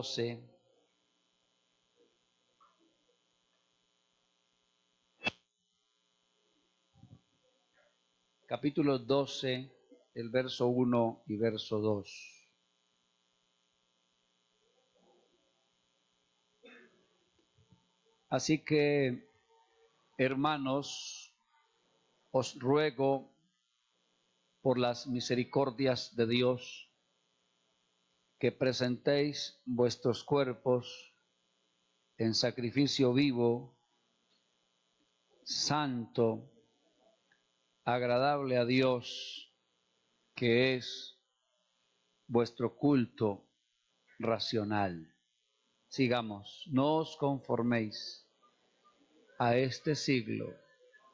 12. Capítulo 12, el verso 1 y verso 2. Así que, hermanos, os ruego por las misericordias de Dios que presentéis vuestros cuerpos en sacrificio vivo, santo, agradable a Dios, que es vuestro culto racional. Sigamos, no os conforméis a este siglo,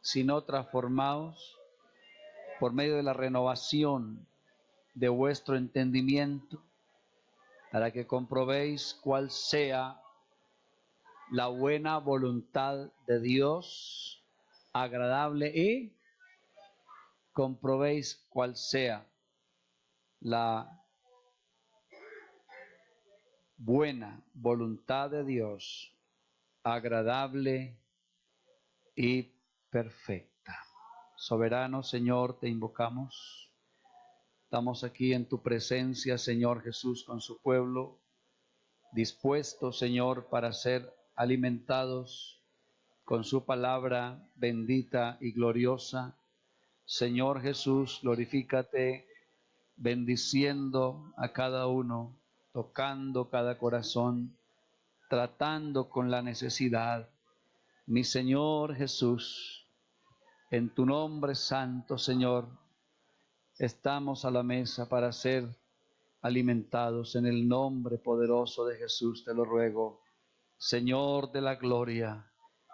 sino transformaos por medio de la renovación de vuestro entendimiento, para que comprobéis cuál sea la buena voluntad de Dios, agradable, y comprobéis cuál sea la buena voluntad de Dios, agradable y perfecta. Soberano Señor, te invocamos. Estamos aquí en tu presencia, Señor Jesús, con su pueblo, dispuestos, Señor, para ser alimentados con su palabra bendita y gloriosa. Señor Jesús, glorifícate, bendiciendo a cada uno, tocando cada corazón, tratando con la necesidad. Mi Señor Jesús, en tu nombre santo, Señor, estamos a la mesa para ser alimentados. En el nombre poderoso de Jesús te lo ruego. Señor de la gloria,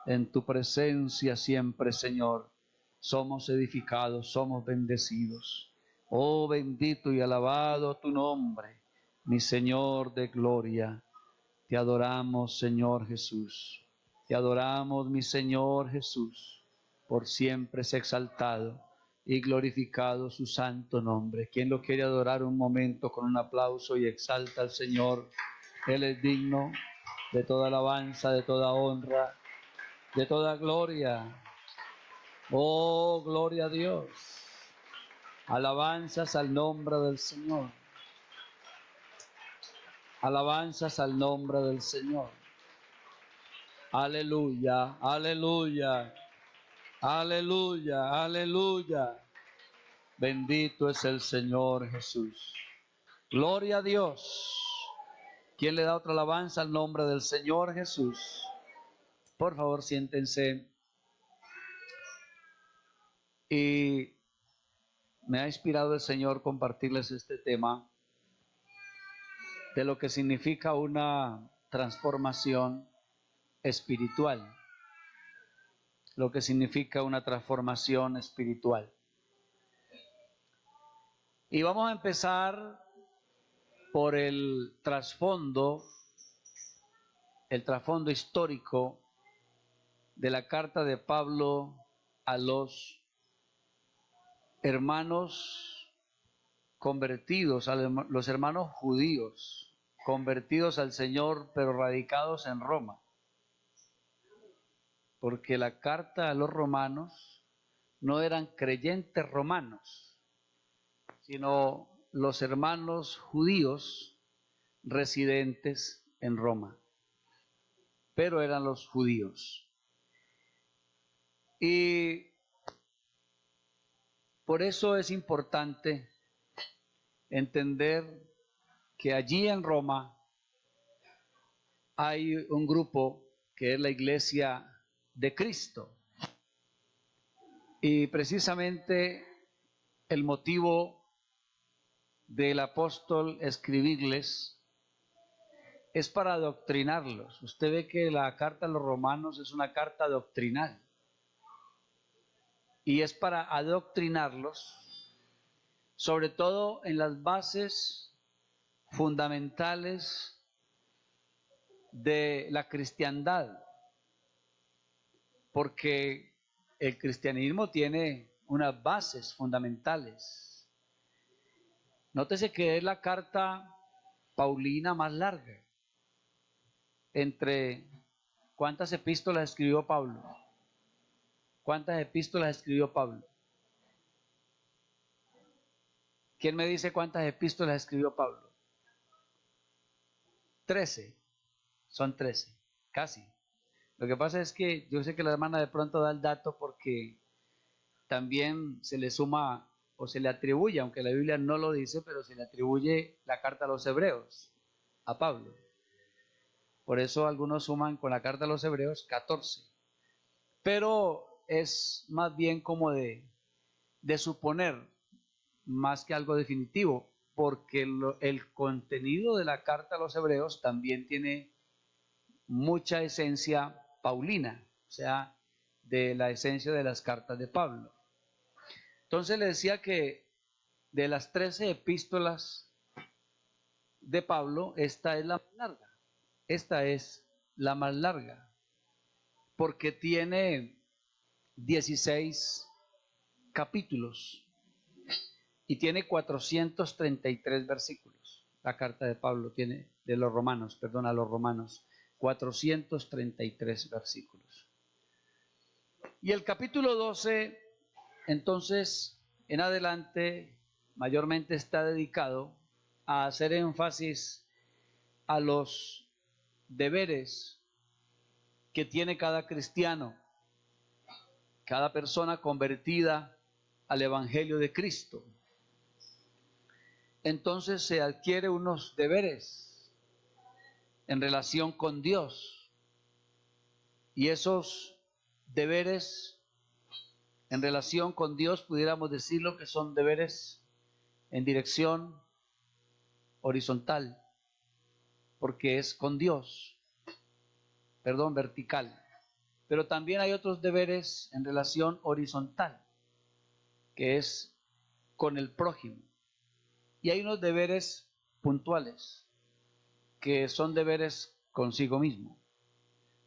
en tu presencia siempre, Señor, somos edificados, somos bendecidos. Oh, bendito y alabado tu nombre, mi Señor de gloria. Te adoramos, Señor Jesús. Te adoramos, mi Señor Jesús. Por siempre es exaltado y glorificado su santo nombre. ¿Quién lo quiere adorar un momento con un aplauso y exalta al Señor? Él es digno de toda alabanza, de toda honra, de toda gloria. Oh, gloria a Dios. Alabanzas al nombre del Señor. Alabanzas al nombre del Señor. Aleluya, aleluya, aleluya, aleluya. Bendito es el Señor Jesús. Gloria a Dios. ¿Quién le da otra alabanza al nombre del Señor Jesús? Por favor, siéntense. Y me ha inspirado el Señor compartirles este tema de lo que significa una transformación espiritual. Lo que significa una transformación espiritual. Y vamos a empezar por el trasfondo histórico de la carta de Pablo a los hermanos convertidos, a los hermanos judíos, convertidos al Señor, pero radicados en Roma. Porque la carta a los romanos no eran creyentes romanos, sino los hermanos judíos residentes en Roma. Pero eran los judíos. Y por eso es importante entender que allí en Roma hay un grupo que es la Iglesia de Cristo. Y precisamente el motivo del apóstol escribirles es para adoctrinarlos. Usted ve que la carta a los romanos es una carta doctrinal. Y es para adoctrinarlos, sobre todo en las bases fundamentales de la cristiandad. Porque el cristianismo tiene unas bases fundamentales. Nótese que es la carta paulina más larga. entre cuántas epístolas escribió Pablo. ¿Cuántas epístolas escribió Pablo? ¿Quién me dice cuántas epístolas escribió Pablo? 13. Son 13, casi. Lo que pasa es que yo sé que la hermana de pronto da el dato porque también se le suma o se le atribuye, aunque la Biblia no lo dice, pero se le atribuye la carta a los hebreos, a Pablo. Por eso algunos suman con la carta a los hebreos 14. Pero es más bien como de suponer, más que algo definitivo, porque el contenido de la carta a los hebreos también tiene mucha esencia paulina, o sea, de la esencia de las cartas de Pablo. Entonces le decía que de las 13 epístolas de Pablo, esta es la más larga. Esta es la más larga, porque tiene 16 capítulos y tiene 433 versículos. La carta de Pablo tiene, de los romanos, perdón, a los romanos, 433 versículos. Y el capítulo 12, entonces, en adelante, mayormente está dedicado a hacer énfasis a los deberes que tiene cada cristiano, cada persona convertida al Evangelio de Cristo. Entonces se adquiere unos deberes en relación con Dios. Y esos deberes en relación con Dios, pudiéramos decirlo que son deberes en dirección horizontal, porque es con Dios, perdón, vertical. Pero también hay otros deberes en relación horizontal, que es con el prójimo. Y hay unos deberes puntuales, que son deberes consigo mismo.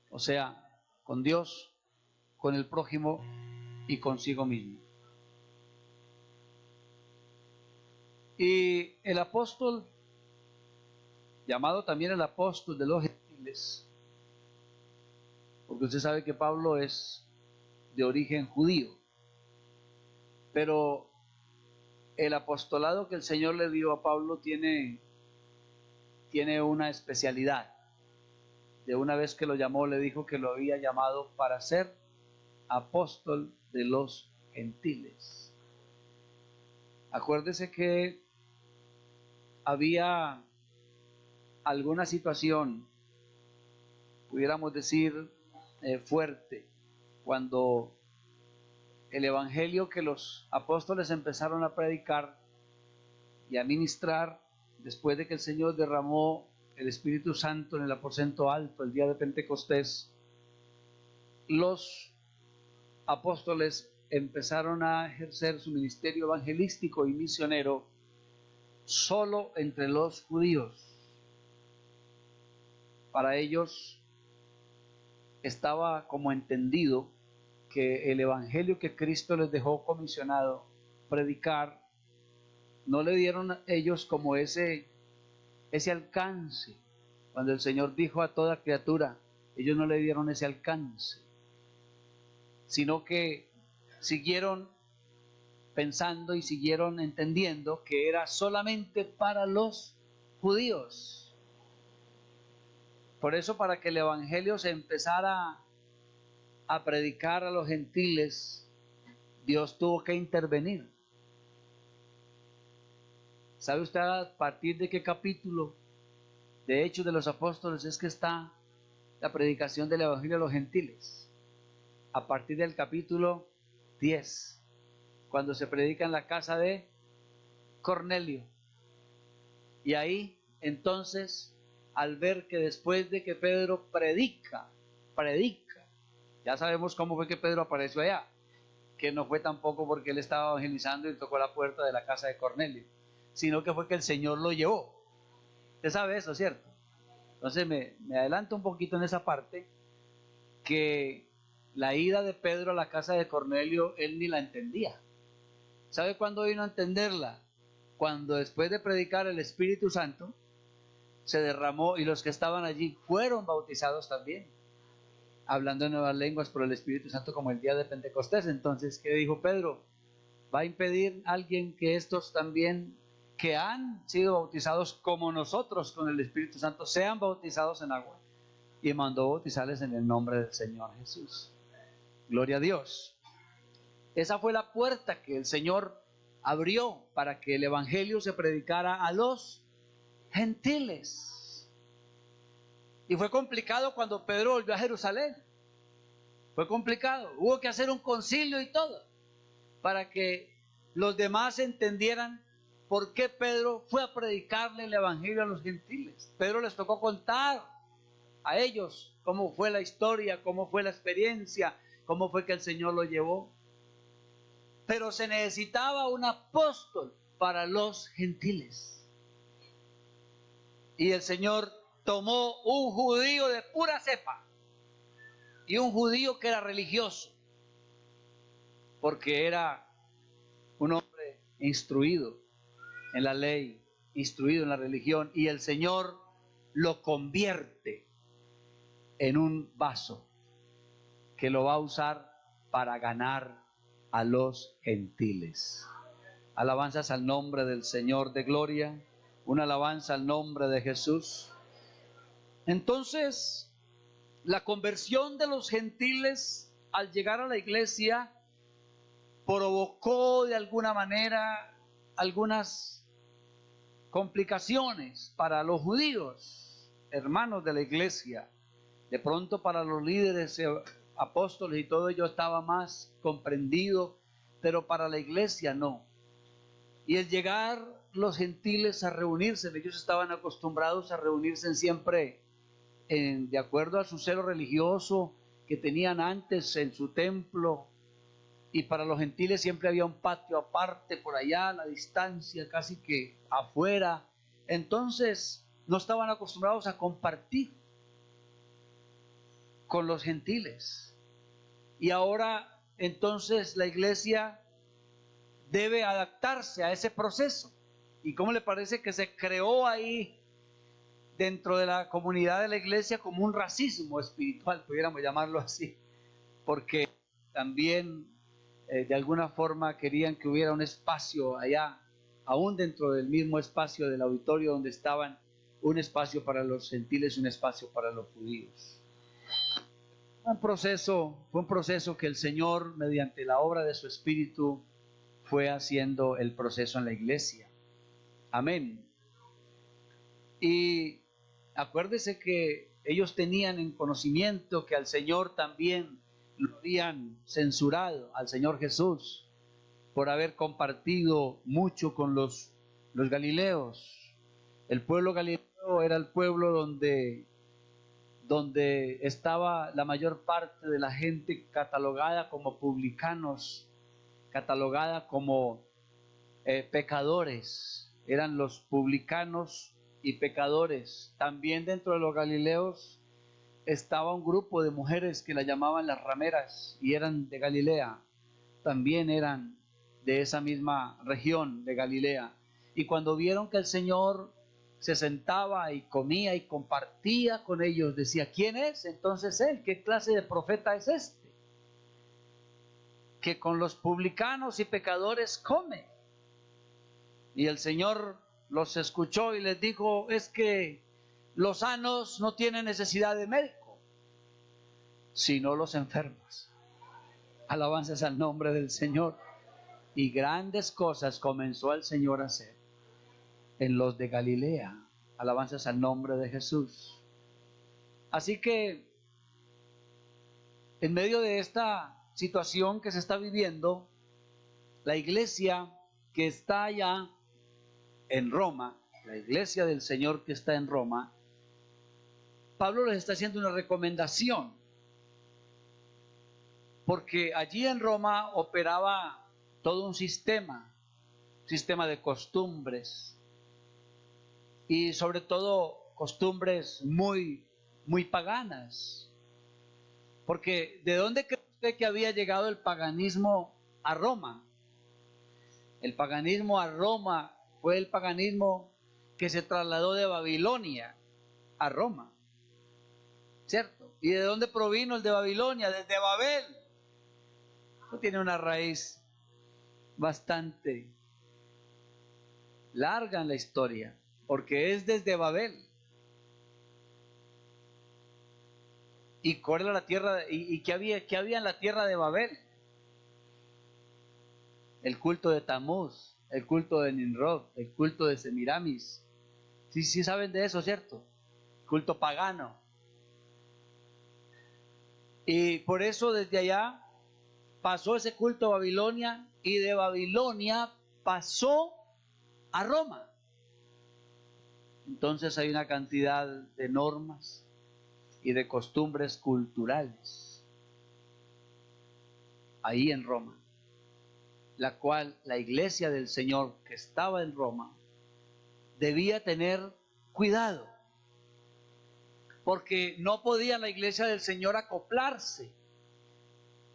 O sea, con Dios, con el prójimo y consigo mismo. Y el apóstol, llamado también el apóstol de los gentiles, porque usted sabe que Pablo es de origen judío, pero el apostolado que el Señor le dio a Pablo tiene una especialidad. De una vez que lo llamó, le dijo que lo había llamado para ser apóstol de los gentiles. Acuérdese que había alguna situación, pudiéramos decir, fuerte, cuando el evangelio que los apóstoles empezaron a predicar y a ministrar, después de que el Señor derramó el Espíritu Santo en el aposento alto el día de Pentecostés, los apóstoles empezaron a ejercer su ministerio evangelístico y misionero solo entre los judíos. Para ellos estaba como entendido que el evangelio que Cristo les dejó comisionado predicar, no le dieron ellos como ese alcance. Cuando el Señor dijo a toda criatura, ellos no le dieron ese alcance, sino que siguieron pensando y siguieron entendiendo que era solamente para los judíos. Por eso, para que el evangelio se empezara a predicar a los gentiles, Dios tuvo que intervenir. ¿Sabe usted a partir de qué capítulo de Hechos de los Apóstoles es que está la predicación del evangelio a los gentiles? A partir del capítulo 10, cuando se predica en la casa de Cornelio. Y ahí, entonces, al ver que después de que Pedro predica, ya sabemos cómo fue que Pedro apareció allá, que no fue tampoco porque él estaba evangelizando y tocó la puerta de la casa de Cornelio, sino que fue que el Señor lo llevó. Usted sabe eso, ¿cierto? Entonces me adelanto un poquito en esa parte, que la ida de Pedro a la casa de Cornelio, él ni la entendía. ¿Sabe cuándo vino a entenderla? Cuando después de predicar el Espíritu Santo, se derramó y los que estaban allí fueron bautizados también, hablando en nuevas lenguas por el Espíritu Santo como el día de Pentecostés. Entonces, ¿qué dijo Pedro? ¿Va a impedir alguien que estos también, que han sido bautizados como nosotros con el Espíritu Santo, sean bautizados en agua? Y mandó bautizarles en el nombre del Señor Jesús. Gloria a Dios. Esa fue la puerta que el Señor abrió para que el Evangelio se predicara a los gentiles. Y fue complicado cuando Pedro volvió a Jerusalén. Fue complicado. Hubo que hacer un concilio y todo para que los demás entendieran por qué Pedro fue a predicarle el Evangelio a los gentiles. Pedro les tocó contar a ellos cómo fue la historia, cómo fue la experiencia, cómo fue que el Señor lo llevó. Pero se necesitaba un apóstol para los gentiles. Y el Señor tomó un judío de pura cepa y un judío que era religioso, porque era un hombre instruido en la ley, instruido en la religión, y el Señor lo convierte en un vaso que lo va a usar para ganar a los gentiles. Alabanzas al nombre del Señor de gloria, una alabanza al nombre de Jesús. Entonces, la conversión de los gentiles al llegar a la iglesia provocó de alguna manera algunas complicaciones para los judíos, hermanos de la iglesia. De pronto para los líderes, apóstoles y todo ello estaba más comprendido, pero para la iglesia no. Y el llegar los gentiles a reunirse, ellos estaban acostumbrados a reunirse siempre de acuerdo a su celo religioso que tenían antes en su templo, y para los gentiles siempre había un patio aparte por allá a la distancia, casi que afuera. Entonces no estaban acostumbrados a compartir con los gentiles. Y ahora entonces la iglesia debe adaptarse a ese proceso. ¿Y cómo le parece que se creó ahí dentro de la comunidad de la iglesia como un racismo espiritual, pudiéramos llamarlo así? Porque también de alguna forma querían que hubiera un espacio allá, aún dentro del mismo espacio del auditorio donde estaban, un espacio para los gentiles y un espacio para los judíos. Fue un proceso que el Señor, mediante la obra de su Espíritu, fue haciendo el proceso en la iglesia. Amén. Y acuérdese que ellos tenían en conocimiento que al Señor también lo habían censurado, al Señor Jesús, por haber compartido mucho con los galileos. El pueblo galileo era el pueblo donde estaba la mayor parte de la gente catalogada como publicanos, catalogada como pecadores. Eran los publicanos y pecadores. También dentro de los galileos estaba un grupo de mujeres que la llamaban las rameras y eran de Galilea. También eran de esa misma región de Galilea. Y cuando vieron que el Señor se sentaba y comía y compartía con ellos, decía: ¿quién es entonces él? ¿Qué clase de profeta es este? Que con los publicanos y pecadores come. Y el Señor los escuchó y les dijo: es que los sanos no tienen necesidad de médico, sino los enfermos. Alabanzas al nombre del Señor. Y grandes cosas comenzó el Señor a hacer en los de Galilea. Alabanzas al nombre de Jesús. Así que en medio de esta situación que se está viviendo, la iglesia que está allá en Roma, la iglesia del Señor que está en Roma, Pablo les está haciendo una recomendación, porque allí en Roma operaba todo un sistema de costumbres, y sobre todo costumbres muy, muy paganas. Porque ¿de dónde cree usted que había llegado el paganismo a Roma? El paganismo a Roma fue el paganismo que se trasladó de Babilonia a Roma, ¿cierto? ¿Y de dónde provino el de Babilonia? Desde Babel. Eso tiene una raíz bastante larga en la historia, porque es desde Babel. ¿Y cuál era la tierra? ¿Y qué había en la tierra de Babel? El culto de Tamuz, el culto de Nimrod, el culto de Semiramis. Sí saben de eso, ¿cierto? Culto pagano. Y por eso desde allá pasó ese culto a Babilonia, y de Babilonia pasó a Roma. Entonces hay una cantidad de normas y de costumbres culturales ahí en Roma, la cual la iglesia del Señor que estaba en Roma debía tener cuidado, porque no podía la iglesia del Señor acoplarse,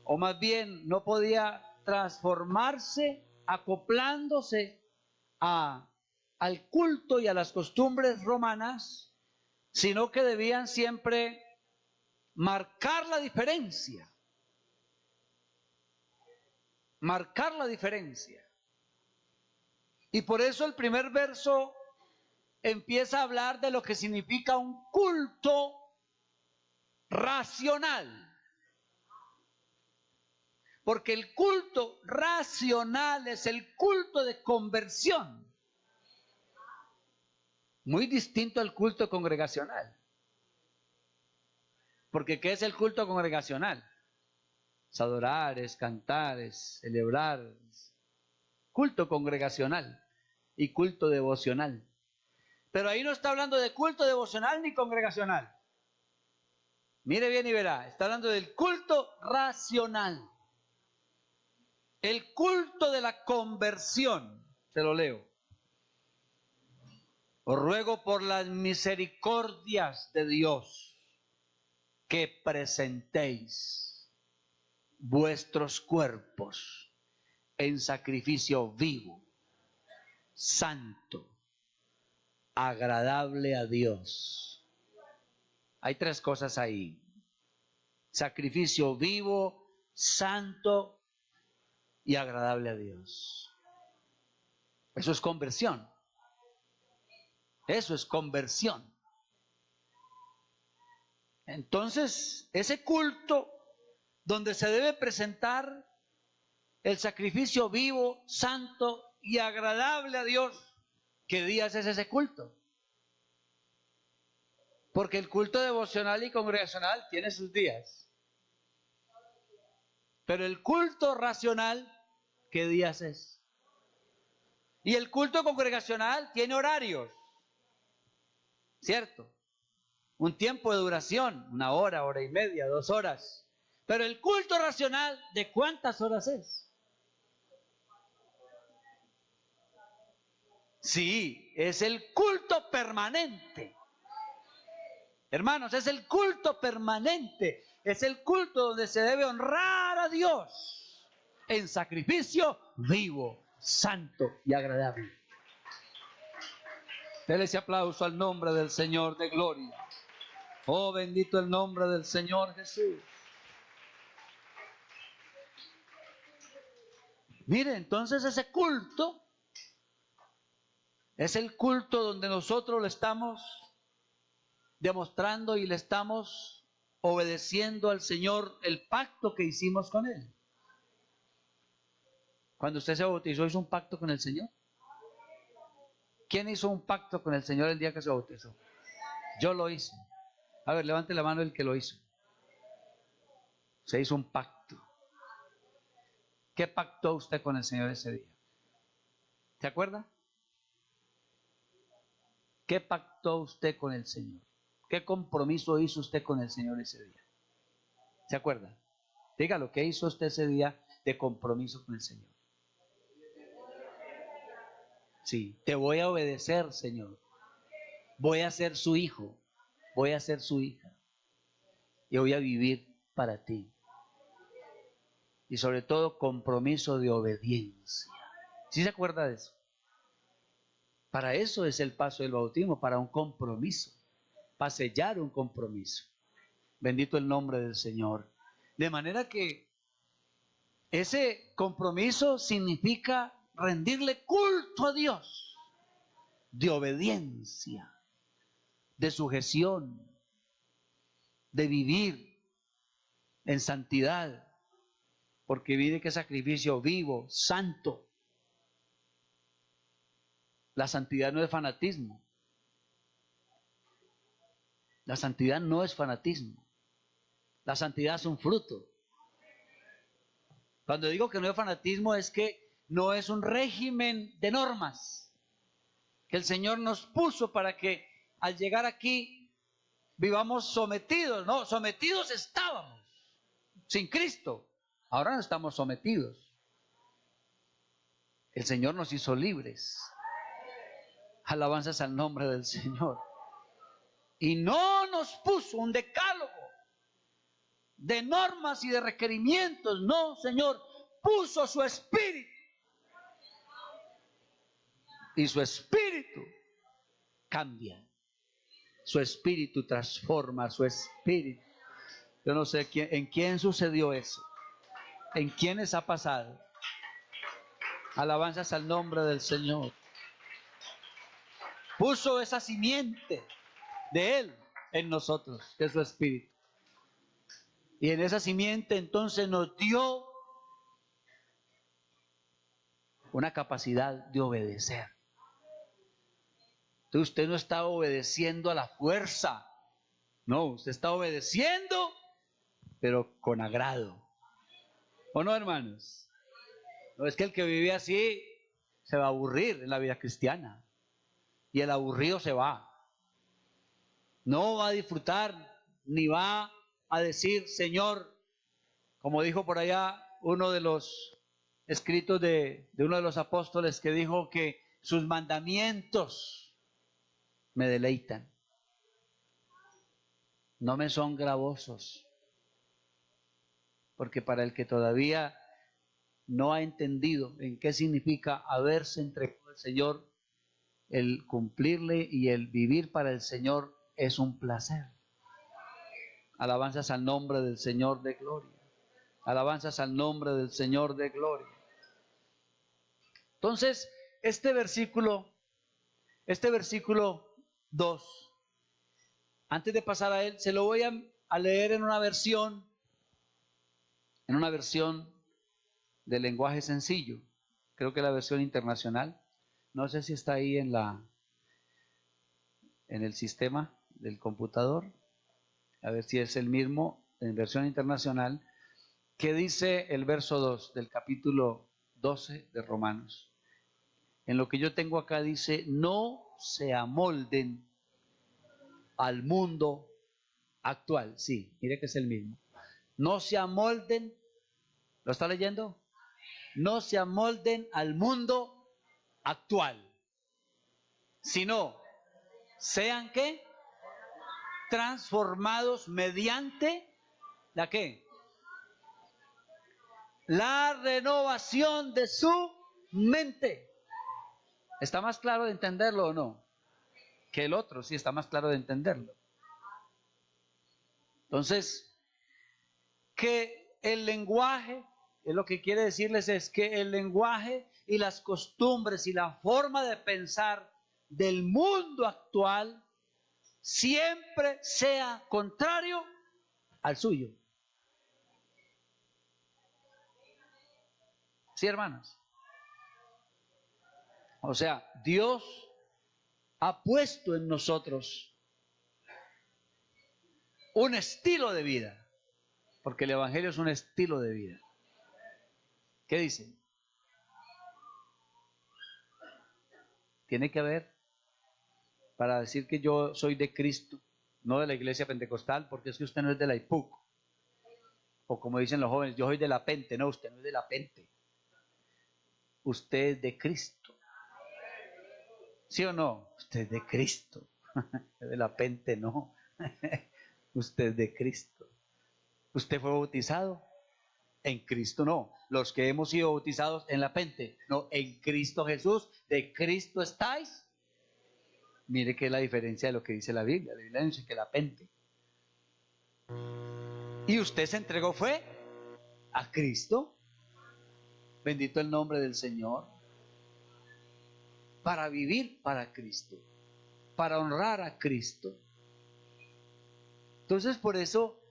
o más bien no podía transformarse acoplándose al culto y a las costumbres romanas, sino que debían siempre marcar la diferencia. Marcar la diferencia. Y por eso el primer verso empieza a hablar de lo que significa un culto racional. Porque el culto racional es el culto de conversión. Muy distinto al culto congregacional. Porque ¿qué es el culto congregacional? Es adorar, es cantar, es celebrar. Culto congregacional y culto devocional. Pero ahí no está hablando de culto devocional ni congregacional. Mire bien y verá, está hablando del culto racional. El culto de la conversión. Se lo leo. Os ruego por las misericordias de Dios que presentéis vuestros cuerpos en sacrificio vivo, santo, agradable a Dios. Hay tres cosas ahí: sacrificio vivo, santo y agradable a Dios. Eso es conversión. Eso es conversión. Entonces, ese culto donde se debe presentar el sacrificio vivo, santo y agradable a Dios, ¿qué días es ese culto? Porque el culto devocional y congregacional tiene sus días. Pero el culto racional, ¿qué días es? Y el culto congregacional tiene horarios, ¿cierto? Un tiempo de duración, 1 hora, 1:30, 2 horas. Pero el culto racional, ¿de cuántas horas es? Sí, es el culto permanente. Hermanos, es el culto permanente. Es el culto donde se debe honrar a Dios en sacrificio vivo, santo y agradable. Dele ese aplauso al nombre del Señor de gloria. Oh, bendito el nombre del Señor Jesús. Mire, entonces ese culto es el culto donde nosotros le estamos demostrando y le estamos obedeciendo al Señor el pacto que hicimos con Él. Cuando usted se bautizó, ¿hizo un pacto con el Señor? ¿Quién hizo un pacto con el Señor el día que se bautizó? Yo lo hice. A ver, levante la mano el que lo hizo. Se hizo un pacto. ¿Qué pactó usted con el Señor ese día? ¿Se acuerda? ¿Qué pactó usted con el Señor? ¿Qué compromiso hizo usted con el Señor ese día? ¿Se acuerda? Dígalo, ¿qué hizo usted ese día de compromiso con el Señor? Sí, te voy a obedecer, Señor. Voy a ser su hijo, voy a ser su hija. Y voy a vivir para ti. Y sobre todo, compromiso de obediencia. ¿Sí se acuerda de eso? Para eso es el paso del bautismo, para un compromiso, para sellar un compromiso. Bendito el nombre del Señor. De manera que ese compromiso significa rendirle culto a Dios, de obediencia, de sujeción, de vivir en santidad, porque vive que sacrificio vivo, santo. La santidad no es fanatismo. La santidad no es fanatismo. La santidad es un fruto. Cuando digo que no es fanatismo es que no es un régimen de normas que el Señor nos puso para que al llegar aquí vivamos sometidos. No, sometidos estábamos sin Cristo. Ahora no estamos sometidos. El Señor nos hizo libres. Alabanzas al nombre del Señor. Y no nos puso un decálogo de normas y de requerimientos. No, Señor, puso su espíritu. Y su espíritu cambia. Su espíritu transforma, su espíritu. Yo no sé en quién sucedió eso. ¿En quiénes ha pasado? Alabanzas al nombre del Señor. Puso esa simiente de Él en nosotros, que es su espíritu. Y en esa simiente entonces nos dio una capacidad de obedecer. Entonces usted no está obedeciendo a la fuerza. No, usted está obedeciendo, pero con agrado. ¿O no, hermanos? No es que el que vive así se va a aburrir en la vida cristiana. Y el aburrido se va. No va a disfrutar, ni va a decir, Señor, como dijo por allá uno de los escritos de uno de los apóstoles, que dijo que sus mandamientos me deleitan. No me son gravosos. Porque para el que todavía no ha entendido en qué significa haberse entregado al Señor, el cumplirle y el vivir para el Señor es un placer. Alabanzas al nombre del Señor de gloria. Alabanzas al nombre del Señor de gloria. Entonces, este versículo 2, antes de pasar a él, se lo voy a leer en una versión de lenguaje sencillo. Creo que la versión internacional. No sé si está ahí en el sistema del computador. A ver si es el mismo en versión internacional, que dice el verso 2 del capítulo 12 de Romanos. En lo que yo tengo acá dice, no se amolden al mundo actual. Sí, mire que es el mismo. No se amolden, ¿lo está leyendo? No se amolden al mundo actual, sino sean ¿qué? Transformados mediante ¿la qué? La renovación de su mente. ¿Está más claro de entenderlo o no? Que el otro, sí está más claro de entenderlo. Entonces, que el lenguaje, es lo que quiere decirles es que el lenguaje y las costumbres y la forma de pensar del mundo actual siempre sea contrario al suyo. ¿Sí, hermanos? O sea, Dios ha puesto en nosotros un estilo de vida, porque el Evangelio es un estilo de vida. ¿Qué dice? Tiene que haber, para decir que yo soy de Cristo, no de la iglesia pentecostal, porque es que usted no es de la IPUC, o como dicen los jóvenes, yo soy de la Pente. No, usted no es de la Pente, usted es de Cristo. ¿Sí o no? Usted es de Cristo. De la Pente no. Usted es de Cristo. ¿Usted fue bautizado? En Cristo no. Los que hemos sido bautizados en la Pente, no, en Cristo Jesús. De Cristo estáis Mire que es la diferencia de lo que dice la Biblia. La Biblia dice que la pente. Y usted se entregó fue a Cristo. Bendito el nombre del Señor. Para vivir para Cristo. Para honrar a Cristo. Entonces por eso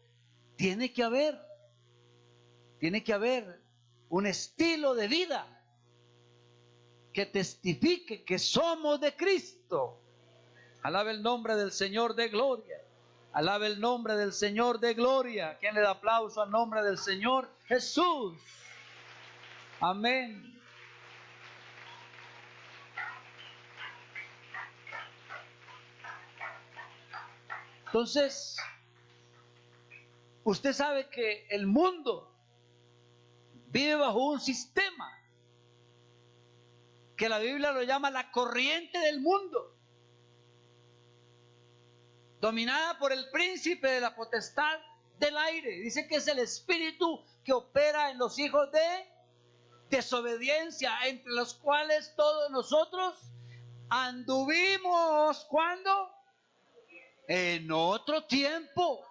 tiene que haber un estilo de vida que testifique que somos de Cristo. Alabe el nombre del Señor de gloria. Alabe el nombre del Señor de gloria. ¿Quién le da aplauso al nombre del Señor Jesús? Amén. Entonces, usted sabe que el mundo vive bajo un sistema que la Biblia lo llama la corriente del mundo, dominada por el príncipe de la potestad del aire. Dice que es el espíritu que opera en los hijos de desobediencia, entre los cuales todos nosotros anduvimos. ¿Cuándo? En otro tiempo.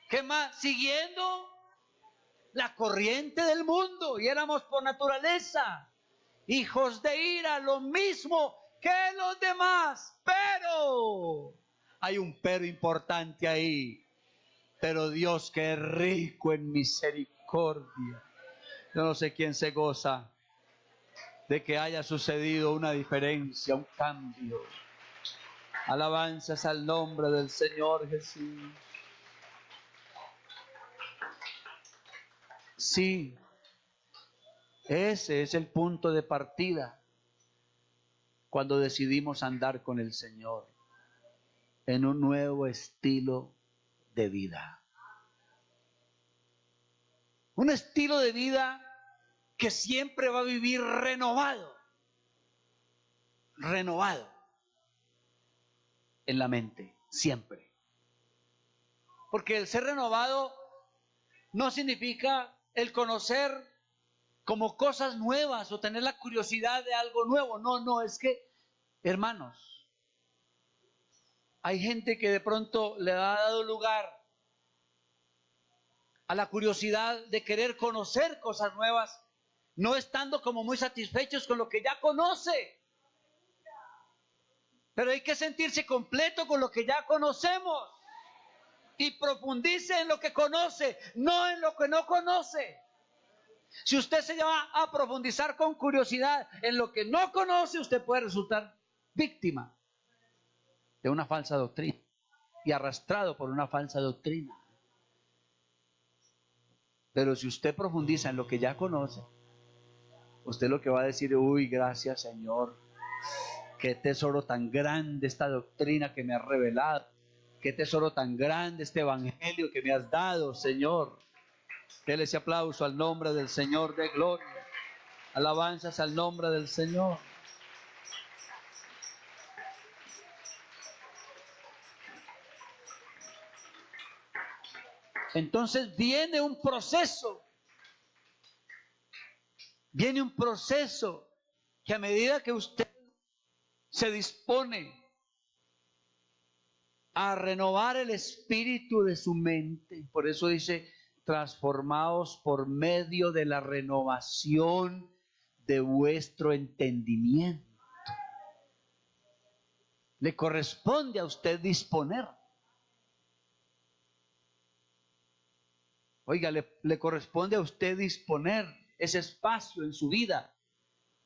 ¿Qué más? Siguiendo la corriente del mundo, y éramos por naturaleza hijos de ira, lo mismo que los demás. Pero hay un pero importante ahí. Pero Dios, que es rico en misericordia. Yo no sé quién se goza de que haya sucedido una diferencia, un cambio. Alabanzas al nombre del Señor Jesús. Sí, ese es el punto de partida cuando decidimos andar con el Señor en un nuevo estilo de vida. Un estilo de vida que siempre va a vivir renovado en la mente, siempre. Porque el ser renovado no significa el conocer como cosas nuevas o tener la curiosidad de algo nuevo. No, es que, hermanos, hay gente que de pronto le ha dado lugar a la curiosidad de querer conocer cosas nuevas, no estando como muy satisfechos con lo que ya conoce. Pero hay que sentirse completo con lo que ya conocemos y profundice en lo que conoce, no en lo que no conoce. Si usted se lleva a profundizar con curiosidad en lo que no conoce, usted puede resultar víctima de una falsa doctrina y arrastrado por una falsa doctrina. Pero si usted profundiza en lo que ya conoce, usted lo que va a decir: uy, gracias Señor, qué tesoro tan grande esta doctrina que me has revelado, qué tesoro tan grande este evangelio que me has dado, Señor. Dele ese aplauso al nombre del Señor de gloria. Alabanzas al nombre del Señor. Entonces viene un proceso que a medida que usted se dispone a renovar el espíritu de su mente, por eso dice: transformaos por medio de la renovación de vuestro entendimiento. Le corresponde a usted disponer. Oiga, le corresponde a usted disponer ese espacio en su vida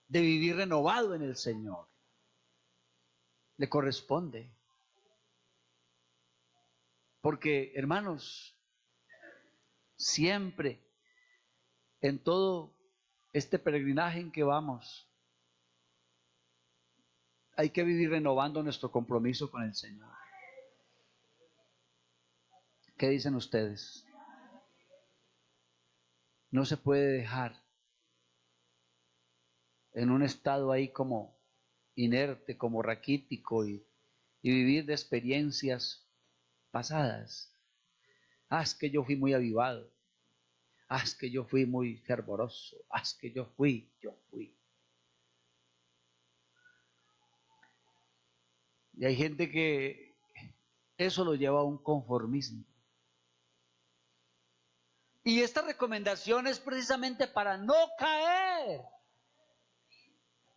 de vivir renovado en el Señor. Le corresponde. Porque, hermanos, siempre, en todo este peregrinaje en que vamos, hay que vivir renovando nuestro compromiso con el Señor. ¿Qué dicen ustedes? No se puede dejar en un estado ahí como inerte, como raquítico y vivir de experiencias pasadas. Es que yo fui muy avivado. Es que yo fui muy fervoroso. Es que yo fui. Y hay gente que eso lo lleva a un conformismo. Y esta recomendación es precisamente para no caer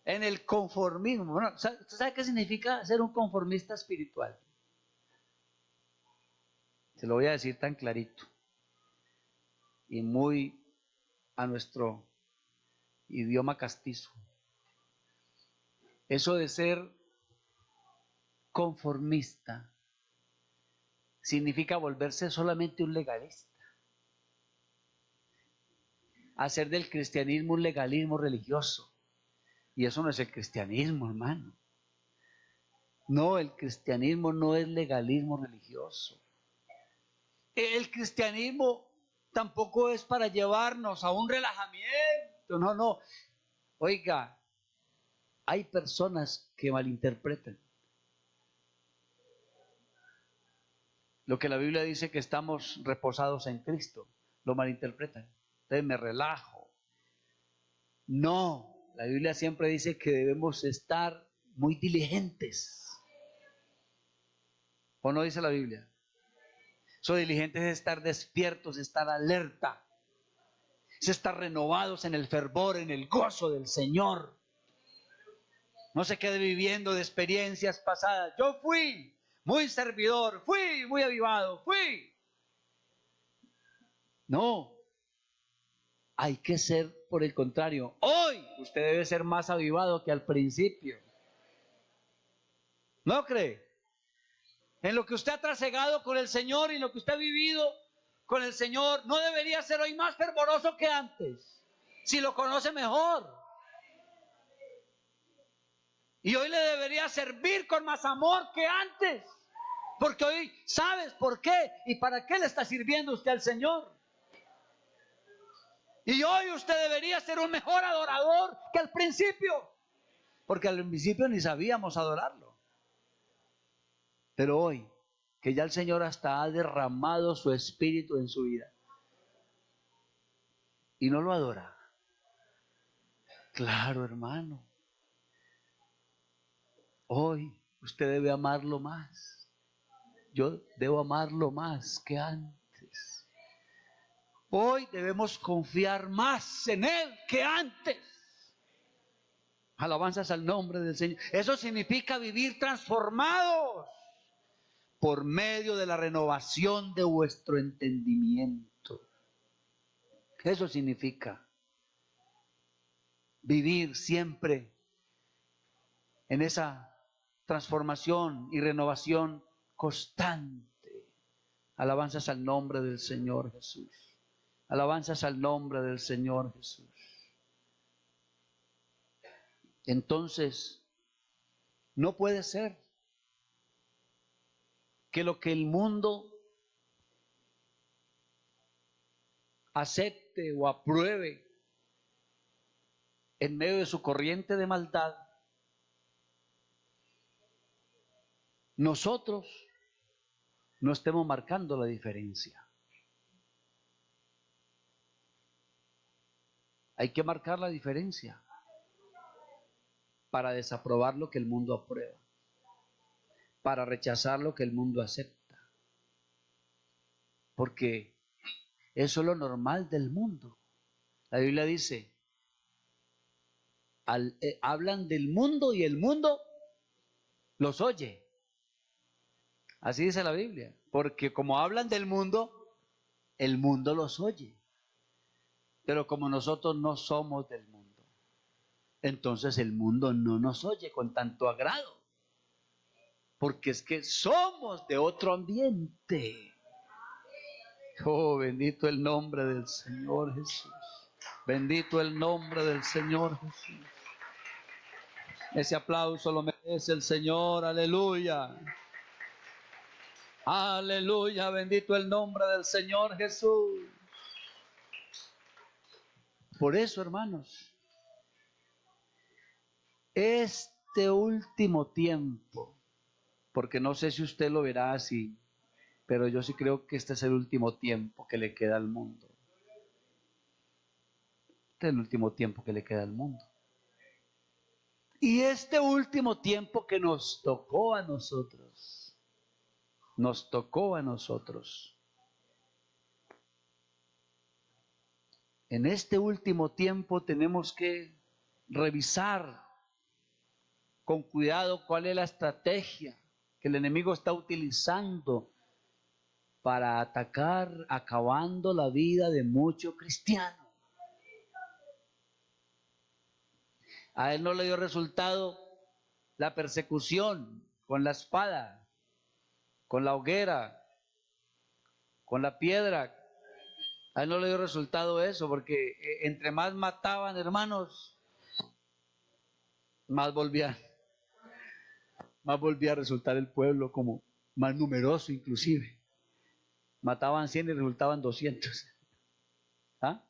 en el conformismo. Bueno, ¿usted sabe qué significa ser un conformista espiritual? Se lo voy a decir tan clarito y muy a nuestro idioma castizo. Eso de ser conformista significa volverse solamente un legalista. Hacer del cristianismo un legalismo religioso. Y eso no es el cristianismo, hermano. No, el cristianismo no es legalismo religioso. El cristianismo tampoco es para llevarnos a un relajamiento. No, no. Oiga, hay personas que malinterpretan lo que la Biblia dice que estamos reposados en Cristo. Lo malinterpretan. Entonces me relajo. No, la Biblia siempre dice que debemos estar muy diligentes. ¿O no dice la Biblia? Eso diligentes es estar despiertos, estar alerta. Es estar renovados en el fervor, en el gozo del Señor. No se quede viviendo de experiencias pasadas. Yo fui muy servidor, fui muy avivado, fui. No. Hay que ser, por el contrario, hoy usted debe ser más avivado que al principio. ¿No cree? En lo que usted ha trasegado con el Señor y lo que usted ha vivido con el Señor, no debería ser hoy más fervoroso que antes, si lo conoce mejor. Y hoy le debería servir con más amor que antes, porque hoy sabes por qué y para qué le está sirviendo usted al Señor. Y hoy usted debería ser un mejor adorador que al principio, porque al principio ni sabíamos adorarlo. Pero hoy, que ya el Señor hasta ha derramado su espíritu en su vida, y no lo adora. Claro, hermano. Hoy usted debe amarlo más. Yo debo amarlo más que antes. Hoy debemos confiar más en Él que antes. Alabanzas al nombre del Señor. Eso significa vivir transformados por medio de la renovación de vuestro entendimiento. Eso significa vivir siempre en esa transformación y renovación constante. Alabanzas al nombre del Señor Jesús. Alabanzas al nombre del Señor Jesús. Entonces, no puede ser que lo que el mundo acepte o apruebe en medio de su corriente de maldad, nosotros no estemos marcando la diferencia. Hay que marcar la diferencia para desaprobar lo que el mundo aprueba, para rechazar lo que el mundo acepta, porque eso es lo normal del mundo. La Biblia dice, hablan del mundo y el mundo los oye. Así dice la Biblia, porque como hablan del mundo, el mundo los oye. Pero como nosotros no somos del mundo, entonces el mundo no nos oye con tanto agrado. Porque es que somos de otro ambiente. Oh, bendito el nombre del Señor Jesús. Bendito el nombre del Señor Jesús. Ese aplauso lo merece el Señor. Aleluya. Aleluya. Bendito el nombre del Señor Jesús. Por eso, hermanos, este último tiempo, porque no sé si usted lo verá así, pero yo sí creo que este es el último tiempo que le queda al mundo. Este es el último tiempo que le queda al mundo. Y este último tiempo que nos tocó a nosotros, en este último tiempo tenemos que revisar con cuidado cuál es la estrategia que el enemigo está utilizando para atacar, acabando la vida de muchos cristianos. A él no le dio resultado la persecución con la espada, con la hoguera, con la piedra. A él no le dio resultado eso, porque entre más mataban, hermanos, más volvía a resultar el pueblo como más numeroso inclusive. Mataban 100 y resultaban 200. ¿Ah?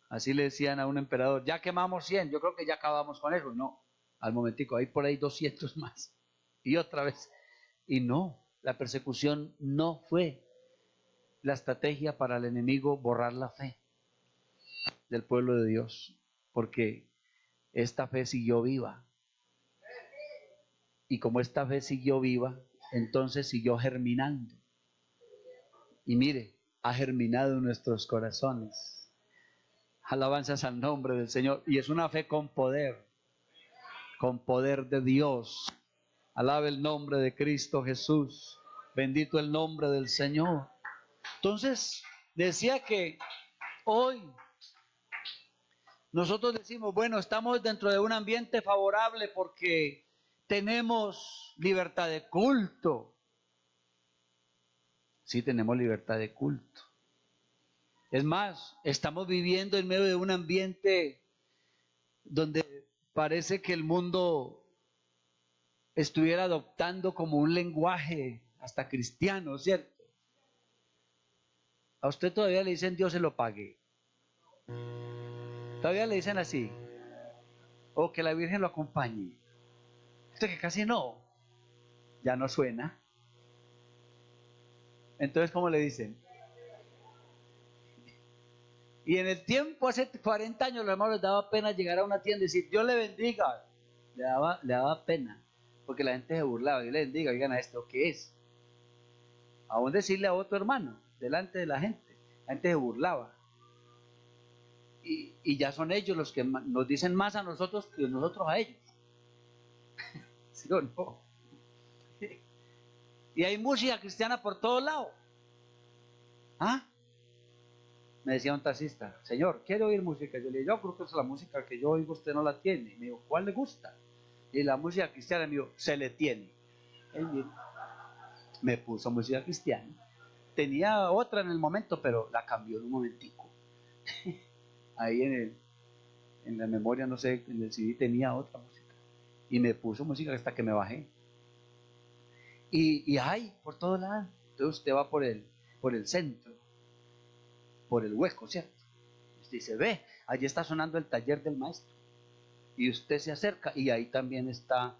Así le decían a un emperador, ya quemamos 100, yo creo que ya acabamos con eso. No, al momentico, hay por ahí 200 más. Y otra vez. Y no, la persecución no fue la estrategia para el enemigo borrar la fe del pueblo de Dios, porque esta fe siguió viva. Y como esta fe siguió viva, entonces siguió germinando. Y mire, ha germinado en nuestros corazones. Alabanzas al nombre del Señor. Y es una fe con poder de Dios. Alabe el nombre de Cristo Jesús. Bendito el nombre del Señor. Entonces, decía que hoy nosotros decimos, bueno, estamos dentro de un ambiente favorable porque tenemos libertad de culto. Sí, tenemos libertad de culto. Es más, estamos viviendo en medio de un ambiente donde parece que el mundo estuviera adoptando como un lenguaje hasta cristiano, ¿cierto? A usted todavía le dicen Dios se lo pague. Todavía le dicen así. O que la Virgen lo acompañe. Esto que casi no. Ya no suena. Entonces, ¿cómo le dicen? Y en el tiempo, hace 40 años, los hermanos les daba pena llegar a una tienda y decir, Dios le bendiga. Le daba pena, porque la gente se burlaba. Dios le bendiga, oigan a esto, ¿qué es? Aún decirle a otro hermano, delante de la gente se burlaba. Y ya son ellos los que nos dicen más a nosotros que nosotros a ellos. ¿Sí o no? Y hay música cristiana por todos lados. ¿Ah? Me decía un taxista, señor, ¿quiere oír música? Yo le dije, yo creo que es la música que yo oigo, usted no la tiene. Me dijo, ¿cuál le gusta? Y la música cristiana, me dijo, se le tiene. Él me puso música cristiana. Tenía otra en el momento, pero la cambió en un momentico. Ahí en la memoria, no sé, en el CD tenía otra música. Y me puso música hasta que me bajé. Y hay, por todos lados. Entonces usted va por el centro, por el hueco, ¿cierto? Usted dice, ve, allí está sonando el taller del maestro. Y usted se acerca y ahí también está,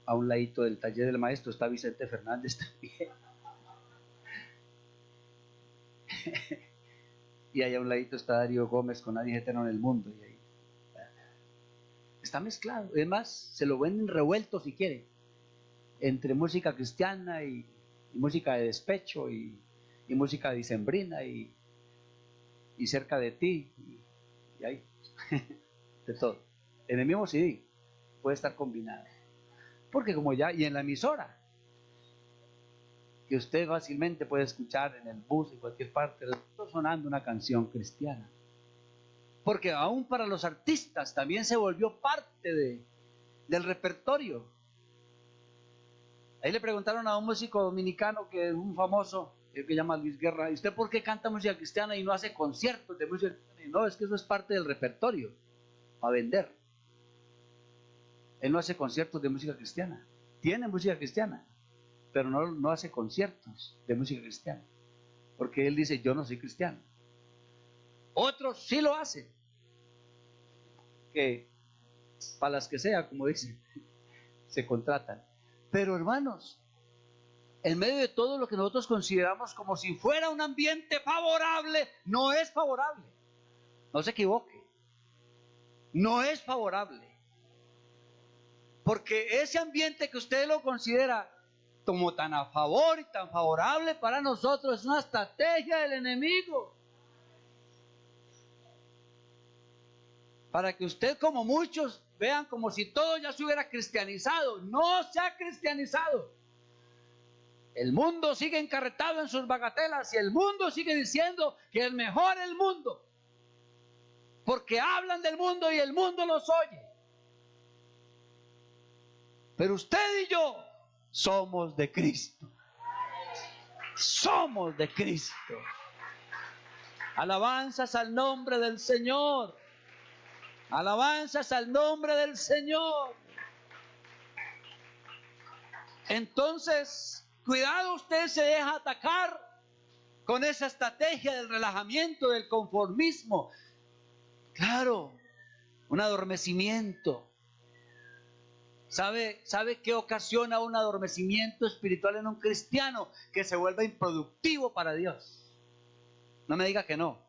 a un ladito del taller del maestro, está Vicente Fernández también. Y ahí a un ladito está Darío Gómez con Nadie Eterno en el Mundo. Y ahí está mezclado. Además, se lo venden revuelto si quiere. Entre música cristiana y música de despecho y música dicembrina y cerca de ti. Y ahí, de todo. En el mismo CD puede estar combinado. Porque como ya, y en la emisora, que usted fácilmente puede escuchar en el bus, en cualquier parte, está sonando una canción cristiana. Porque aún para los artistas también se volvió parte del repertorio. Ahí le preguntaron a un músico dominicano, que es un famoso, que se llama Luis Guerra, ¿y usted por qué canta música cristiana y no hace conciertos de música cristiana? Y no, es que eso es parte del repertorio, para vender. Él no hace conciertos de música cristiana. Tiene música cristiana, pero no hace conciertos de música cristiana. Porque él dice, yo no soy cristiano. Otros sí lo hacen. Que para las que sea, como dicen, se contratan. Pero hermanos, en medio de todo lo que nosotros consideramos como si fuera un ambiente favorable, no es favorable. No se equivoque. No es favorable. Porque ese ambiente que usted lo considera como tan a favor y tan favorable para nosotros es una estrategia del enemigo. Para que usted, como muchos, vean como si todo ya se hubiera cristianizado. No se ha cristianizado. El mundo sigue encarretado en sus bagatelas y el mundo sigue diciendo que es mejor el mundo. Porque hablan del mundo y el mundo los oye. Pero usted y yo somos de Cristo. Somos de Cristo. Alabanzas al nombre del Señor. Alabanzas al nombre del Señor. Entonces, cuidado, usted se deja atacar con esa estrategia del relajamiento, del conformismo. Claro, un adormecimiento. ¿Sabe qué ocasiona un adormecimiento espiritual en un cristiano? Que se vuelva improductivo para Dios. No me diga que no.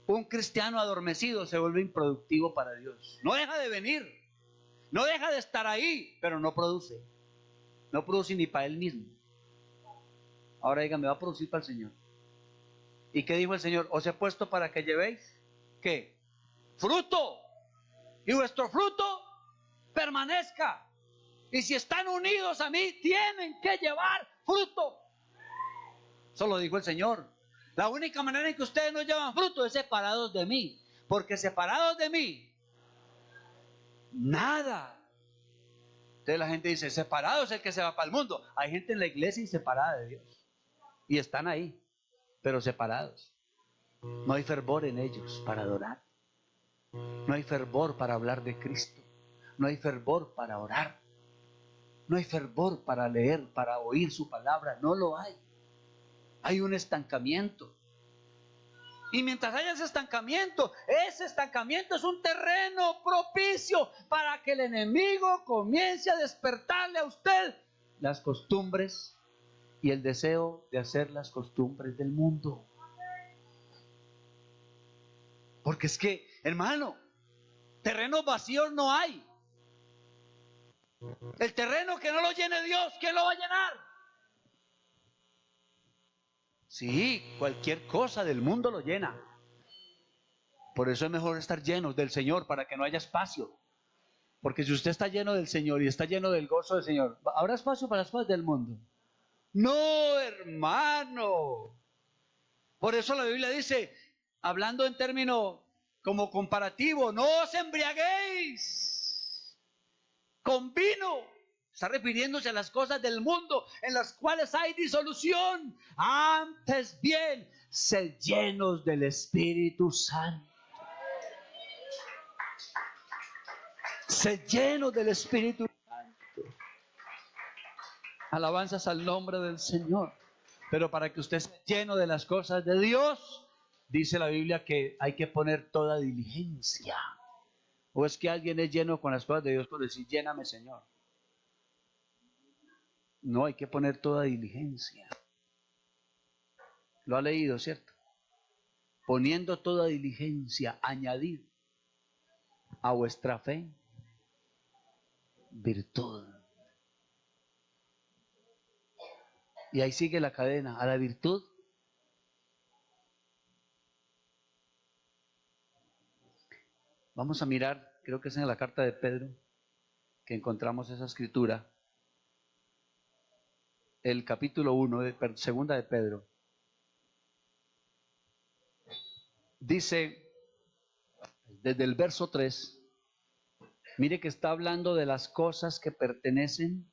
Un cristiano adormecido se vuelve improductivo para Dios. No deja de venir, no deja de estar ahí, pero no produce. No produce ni para él mismo. Ahora diga, me va a producir para el Señor. ¿Y qué dijo el Señor? Os he puesto para que llevéis, ¿qué? Fruto. Y vuestro fruto permanezca. Y si están unidos a mí, tienen que llevar fruto. Eso lo dijo el Señor. La única manera en que ustedes no llevan fruto es separados de mí. Porque separados de mí, nada. Entonces la gente dice, separado es el que se va para el mundo. Hay gente en la iglesia inseparada de Dios. Y están ahí, pero separados. No hay fervor en ellos para adorar. No hay fervor para hablar de Cristo. No hay fervor para orar. No hay fervor para leer, para oír su palabra. No lo hay. Hay un estancamiento. Y mientras haya ese estancamiento es un terreno propicio para que el enemigo comience a despertarle a usted las costumbres y el deseo de hacer las costumbres del mundo. Porque es que, hermano, terrenos vacíos no hay. El terreno que no lo llene Dios, ¿quién lo va a llenar? Sí, cualquier cosa del mundo lo llena. Por eso es mejor estar llenos del Señor para que no haya espacio. Porque si usted está lleno del Señor y está lleno del gozo del Señor, ¿habrá espacio para las cosas del mundo? No, hermano. Por eso la Biblia dice, hablando en términos como comparativo, no os embriaguéis con vino. Está refiriéndose a las cosas del mundo en las cuales hay disolución. Antes bien, sed llenos del Espíritu Santo. Sed llenos del Espíritu Santo. Alabanzas al nombre del Señor. Pero para que usted esté lleno de las cosas de Dios, dice la Biblia que hay que poner toda diligencia. ¿O es que alguien es lleno con las cosas de Dios por decir, lléname, Señor? No, hay que poner toda diligencia. Lo ha leído, ¿cierto? Poniendo toda diligencia, añadir a vuestra fe virtud. Y ahí sigue la cadena, a la virtud. Vamos a mirar, creo que es en la carta de Pedro, que encontramos esa escritura. El capítulo 1 de segunda de Pedro. Dice, desde el verso 3, mire que está hablando de las cosas que pertenecen.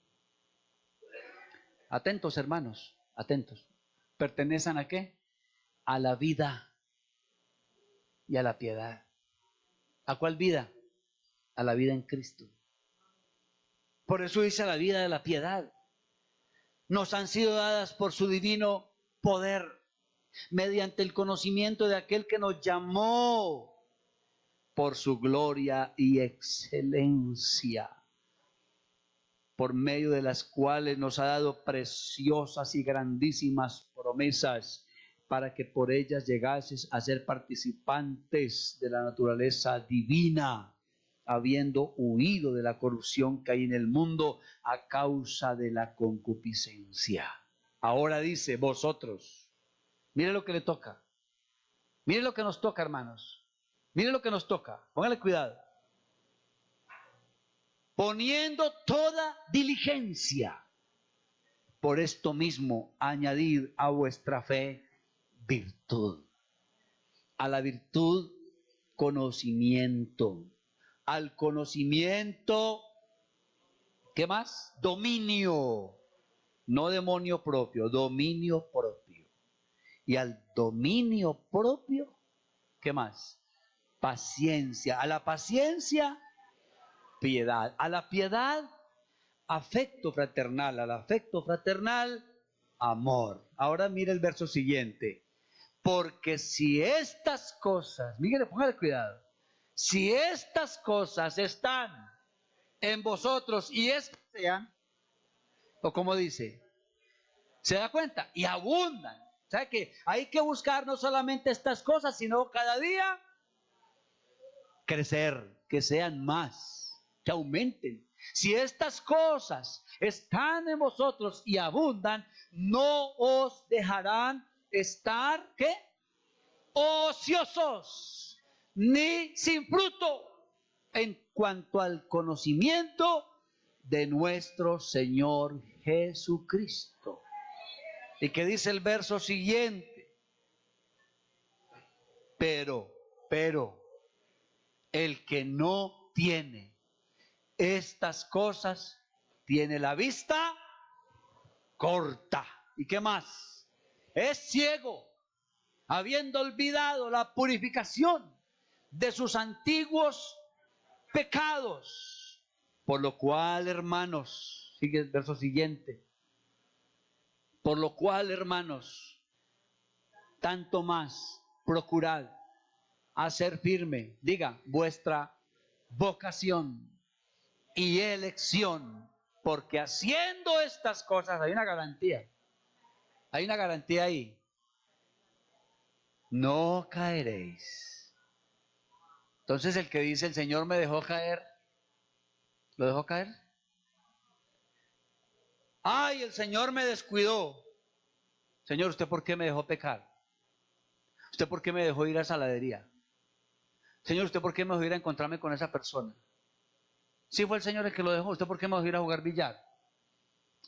Atentos, hermanos, atentos. ¿Pertenecen a qué? A la vida y a la piedad. ¿A cuál vida? A la vida en Cristo. Por eso dice la vida de la piedad. Nos han sido dadas por su divino poder, mediante el conocimiento de aquel que nos llamó por su gloria y excelencia, por medio de las cuales nos ha dado preciosas y grandísimas promesas, para que por ellas llegases a ser participantes de la naturaleza divina, habiendo huido de la corrupción que hay en el mundo a causa de la concupiscencia. Ahora dice, vosotros, mire lo que le toca. Mire lo que nos toca, hermanos. Mire lo que nos toca. Póngale cuidado. Poniendo toda diligencia. Por esto mismo, añadid a vuestra fe virtud. A la virtud, conocimiento. Al conocimiento, ¿qué más? Dominio. No demonio propio, dominio propio. Y al dominio propio, ¿qué más? Paciencia. A la paciencia, piedad. A la piedad, afecto fraternal. Al afecto fraternal, amor. Ahora mire el verso siguiente. Porque si estas cosas, mire, póngale cuidado. Si estas cosas están en vosotros y es que sean, o como dice, ¿se da cuenta? Y abundan. O sea que hay que buscar no solamente estas cosas, sino cada día crecer, que sean más, que aumenten. Si estas cosas están en vosotros y abundan, no os dejarán estar, ¿qué? Ociosos, ni sin fruto, en cuanto al conocimiento de nuestro Señor Jesucristo. ¿Y qué dice el verso siguiente? Pero, el que no tiene estas cosas, tiene la vista corta. ¿Y qué más? Es ciego, habiendo olvidado la purificación de sus antiguos pecados. Por lo cual, hermanos, sigue el verso siguiente. Por lo cual, hermanos, tanto más procurad hacer firme, diga, vuestra vocación y elección, porque haciendo estas cosas hay una garantía ahí. No caeréis. Entonces el que dice el Señor me dejó caer, ¿lo dejó caer? Ay, el Señor me descuidó. Señor, ¿usted por qué me dejó pecar? ¿Usted por qué me dejó ir a saladería? Señor, ¿usted por qué me dejó ir a encontrarme con esa persona? Si fue el Señor el que lo dejó, ¿usted por qué me dejó ir a jugar billar?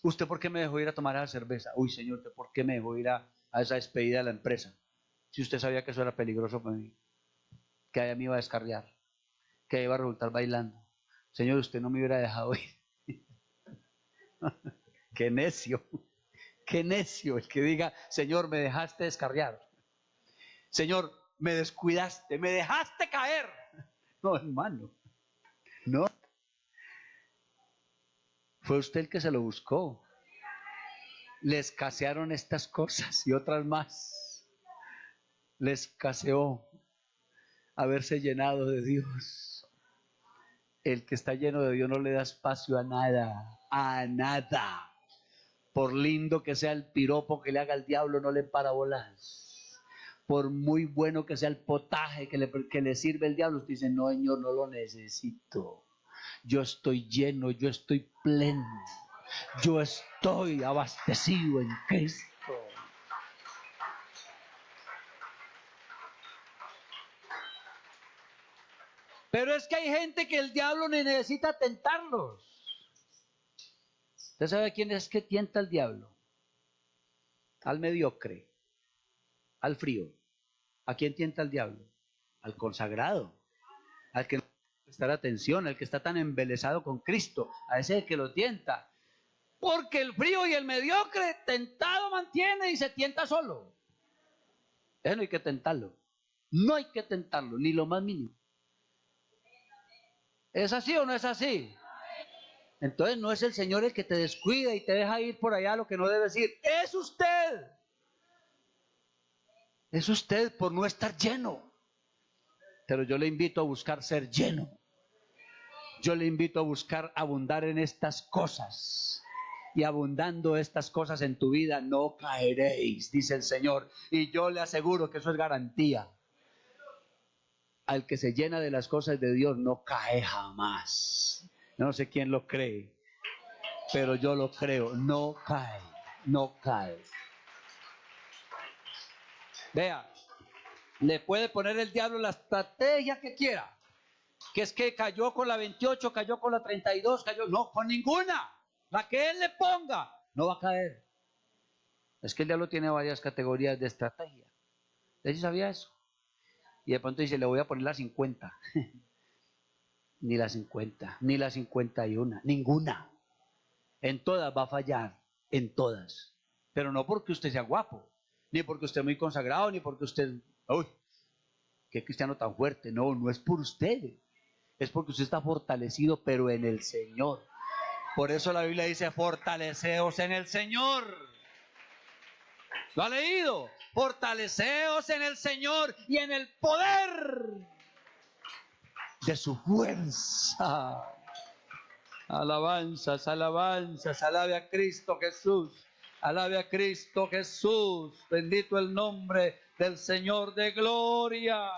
¿Usted por qué me dejó ir a tomar esa cerveza? Uy, Señor, ¿usted por qué me dejó ir a esa despedida de la empresa? Si usted sabía que eso era peligroso para mí, que allá me iba a descarriar, que iba a resultar bailando. Señor, usted no me hubiera dejado ir. Qué necio el que diga, Señor, me dejaste descarriar. Señor, me descuidaste, me dejaste caer. No, hermano, no. Fue usted el que se lo buscó. Le escasearon estas cosas y otras más. Le escaseó haberse llenado de Dios. El que está lleno de Dios no le da espacio a nada, a nada. Por lindo que sea el piropo que le haga el diablo, no le para bolas. Por muy bueno que sea el potaje que le sirve el diablo, usted dice, no, Señor, no lo necesito. Yo estoy lleno, yo estoy pleno. Yo estoy abastecido en Cristo. Pero es que hay gente que el diablo necesita tentarlos. ¿Usted sabe a quién es que tienta el diablo? Al mediocre, al frío. ¿A quién tienta el diablo? Al consagrado, al que no prestar atención, al que está tan embelesado con Cristo, a ese es el que lo tienta. Porque el frío y el mediocre tentado mantiene y se tienta solo. Eso no hay que tentarlo. No hay que tentarlo, ni lo más mínimo. ¿Es así o no es así? Entonces no es el Señor el que te descuida y te deja ir por allá a lo que no debes ir. Es usted. Es usted por no estar lleno. Pero yo le invito a buscar ser lleno. Yo le invito a buscar abundar en estas cosas. Y abundando estas cosas en tu vida, no caeréis, dice el Señor. Y yo le aseguro que eso es garantía. al que se llena de las cosas de Dios no cae jamás. Yo no sé quién lo cree, pero yo lo creo, no cae, no cae. Vea, le puede poner el diablo la estrategia que quiera, que es que cayó con la 28, cayó con la 32, cayó, no, con ninguna, la que él le ponga, no va a caer. Es que el diablo tiene varias categorías de estrategia. ¿Usted sabía eso? Y de pronto dice, le voy a poner la 50. Ni la 50, ni la 51, ninguna. En todas va a fallar, en todas. Pero no porque usted sea guapo, ni porque usted es muy consagrado, ni porque usted, uy, qué cristiano tan fuerte. No, no es por usted. Es porque usted está fortalecido, pero en el Señor. Por eso la Biblia dice, fortaleceos en el Señor. ¿Lo ha leído? Fortaleceos en el Señor y en el poder de su fuerza. Alabanzas, alabanzas, alabe a Cristo Jesús. Alabe a Cristo Jesús. Bendito el nombre del Señor de gloria.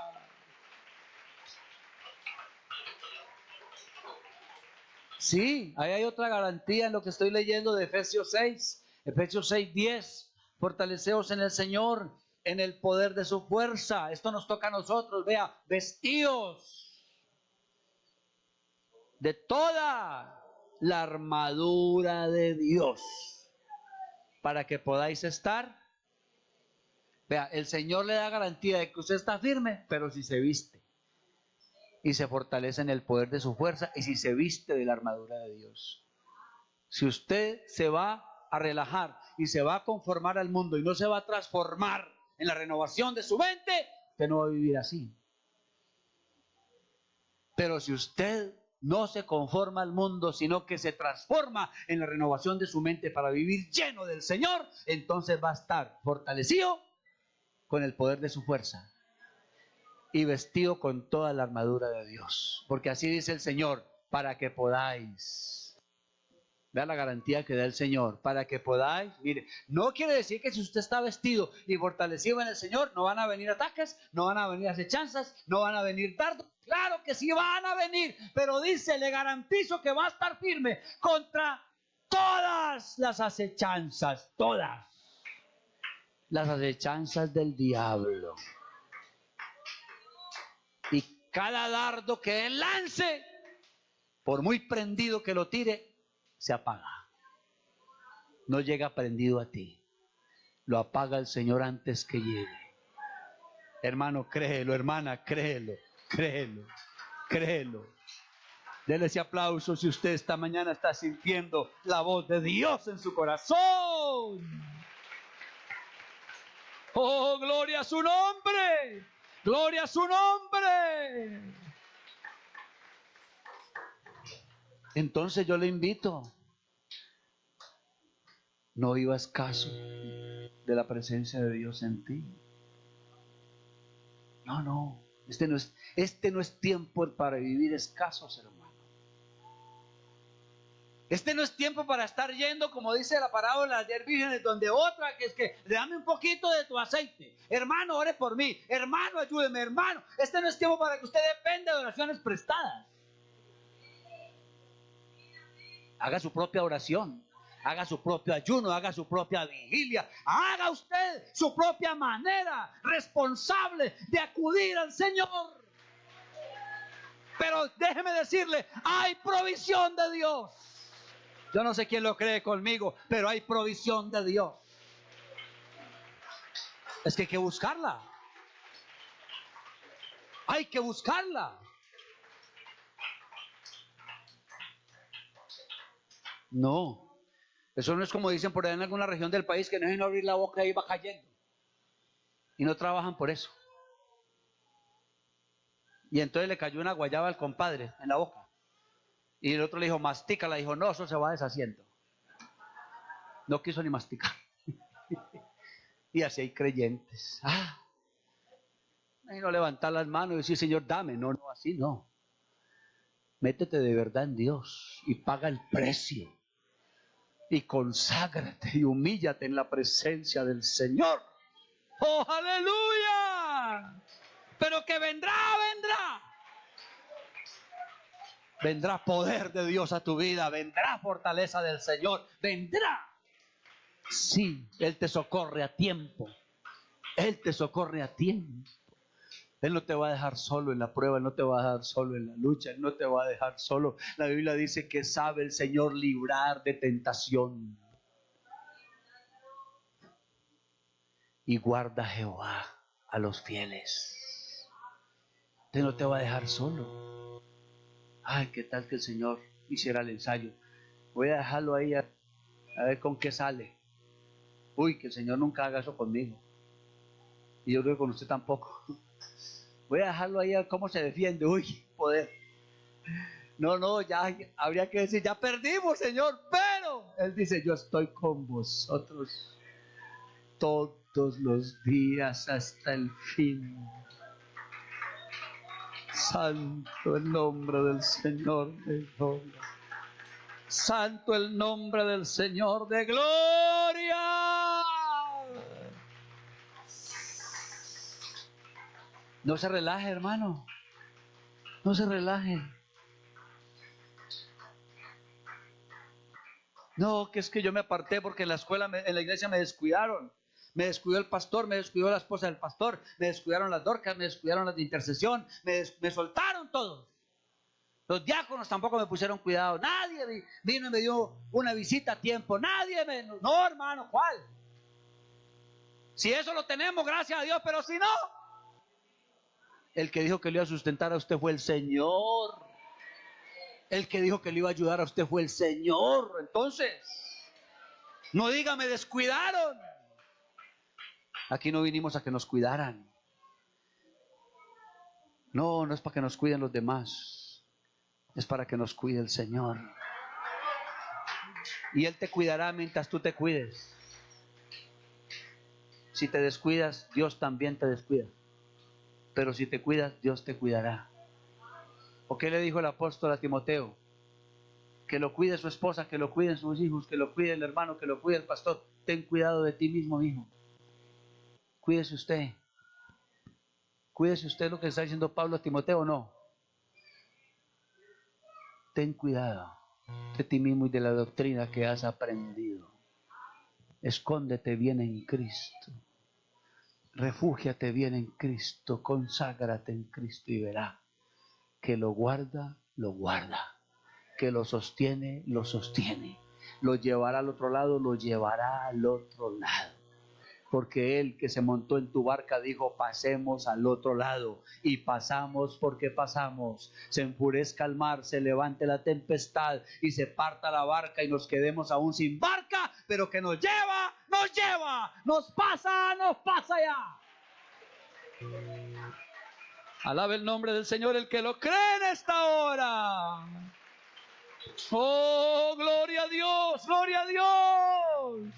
Sí, ahí hay otra garantía en lo que estoy leyendo de Efesios 6. Efesios 6:10. Fortaleceos en el Señor, en el poder de su fuerza. Esto nos toca a nosotros. Vea, vestíos de toda la armadura de Dios para que podáis estar. Vea, el Señor le da garantía de que usted está firme, pero si se viste y se fortalece en el poder de su fuerza y si se viste de la armadura de Dios. Si usted se va a relajar y se va a conformar al mundo y no se va a transformar en la renovación de su mente, usted no va a vivir así. Pero si usted no se conforma al mundo, sino que se transforma en la renovación de su mente para vivir lleno del Señor, entonces va a estar fortalecido con el poder de su fuerza y vestido con toda la armadura de Dios. Porque así dice el Señor, para que podáis. Vea la garantía que da el Señor, para que podáis. Mire, no quiere decir que si usted está vestido y fortalecido en el Señor, no van a venir ataques, no van a venir acechanzas, no van a venir dardos. Claro que sí van a venir, pero dice, le garantizo que va a estar firme contra todas las acechanzas, todas las acechanzas del diablo. Y cada dardo que él lance, por muy prendido que lo tire, se apaga. No llega prendido a ti. Lo apaga el Señor antes que llegue. Hermano, créelo, hermana, créelo, créelo, créelo. Dele ese aplauso si usted esta mañana está sintiendo la voz de Dios en su corazón. ¡Oh, gloria a su nombre! ¡Gloria a su nombre! Entonces yo le invito, no vivas caso de la presencia de Dios en ti. No, este no es tiempo para vivir escasos, hermano. Este no es tiempo para estar yendo, como dice la parábola de las 10 vírgenes, donde otra que es que dame un poquito de tu aceite. Hermano, ore por mí. Hermano, ayúdeme, hermano. Este no es tiempo para que usted dependa de oraciones prestadas. Haga su propia oración. Haga su propio ayuno, haga su propia vigilia. Haga usted su propia manera responsable de acudir al Señor. Pero déjeme decirle, hay provisión de Dios. Yo no sé quién lo cree conmigo, pero hay provisión de Dios. Es que hay que buscarla. Hay que buscarla. No. Eso no es como dicen por ahí en alguna región del país, que no es abrir la boca y va cayendo. Y no trabajan por eso. Y entonces le cayó una guayaba al compadre en la boca. Y el otro le dijo, mastícala. Dijo, no, eso se va deshaciendo. No quiso ni masticar. Y así hay creyentes. Y no levantar las manos y decir, Señor, dame. No, así no. Métete de verdad en Dios y paga el precio. Y conságrate y humíllate en la presencia del Señor. ¡Oh, aleluya! pero que vendrá, vendrá. Vendrá poder de Dios a tu vida, vendrá fortaleza del Señor, vendrá. Sí, Él te socorre a tiempo. Él te socorre a tiempo. Él no te va a dejar solo en la prueba, Él no te va a dejar solo en la lucha, Él no te va a dejar solo. La Biblia dice que sabe el Señor librar de tentación. Y guarda Jehová a los fieles. Él no te va a dejar solo. Ay, qué tal que el Señor hiciera el ensayo. Voy a dejarlo ahí a ver con qué sale. Uy, que el Señor nunca haga eso conmigo. Y yo creo que con usted tampoco. Voy a dejarlo ahí a ver cómo se defiende. Uy, poder. No, ya habría que decir, ya perdimos, Señor. Pero Él dice, yo estoy con vosotros todos los días hasta el fin. Santo el nombre del Señor de gloria. Santo el nombre del Señor de gloria. No se relaje, hermano. No se relaje. No, que es que yo me aparté porque en la escuela, en la iglesia me descuidaron. Me descuidó el pastor, me descuidó la esposa del pastor, me descuidaron las dorcas, me descuidaron las de intercesión, me soltaron todos. Los diáconos tampoco me pusieron cuidado. Nadie vino y me dio una visita a tiempo. Nadie me... No, hermano, ¿cuál? Si eso lo tenemos, gracias a Dios, pero si no... El que dijo que le iba a sustentar a usted fue el Señor. El que dijo que le iba a ayudar a usted fue el Señor. Entonces, no diga, me descuidaron. Aquí no vinimos a que nos cuidaran. No, no es para que nos cuiden los demás. Es para que nos cuide el Señor. Y Él te cuidará mientras tú te cuides. Si te descuidas, Dios también te descuida. Pero si te cuidas, Dios te cuidará. ¿O qué le dijo el apóstol a Timoteo? Que lo cuide su esposa, que lo cuiden sus hijos, que lo cuide el hermano, que lo cuide el pastor. Ten cuidado de ti mismo, hijo. Cuídese usted. Cuídese usted, lo que está diciendo Pablo a Timoteo, no. Ten cuidado de ti mismo y de la doctrina que has aprendido. Escóndete bien en Cristo. Refúgiate bien en Cristo. Conságrate en Cristo y verá que lo guarda, lo guarda. Que lo sostiene, lo sostiene. Lo llevará al otro lado, lo llevará al otro lado. Porque Él que se montó en tu barca dijo, pasemos al otro lado. Y pasamos porque pasamos. Se enfurezca el mar, se levante la tempestad y se parta la barca y nos quedemos aún sin barca, pero que nos lleva, nos pasa ya. Alabe el nombre del Señor el que lo cree en esta hora. Oh, gloria a Dios, gloria a Dios.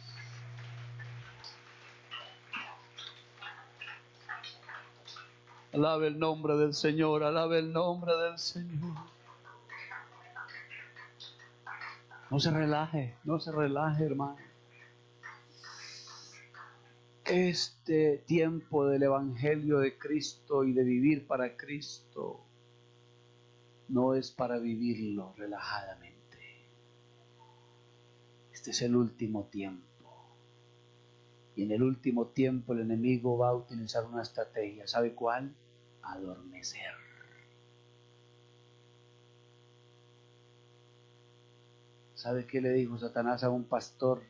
Alabe el nombre del Señor, alabe el nombre del Señor. No se relaje, hermano. Este tiempo del Evangelio de Cristo y de vivir para Cristo no es para vivirlo relajadamente. Este es el último tiempo. Y en el último tiempo el enemigo va a utilizar una estrategia. ¿Sabe cuál? Adormecer. ¿Sabe qué le dijo Satanás a un pastor?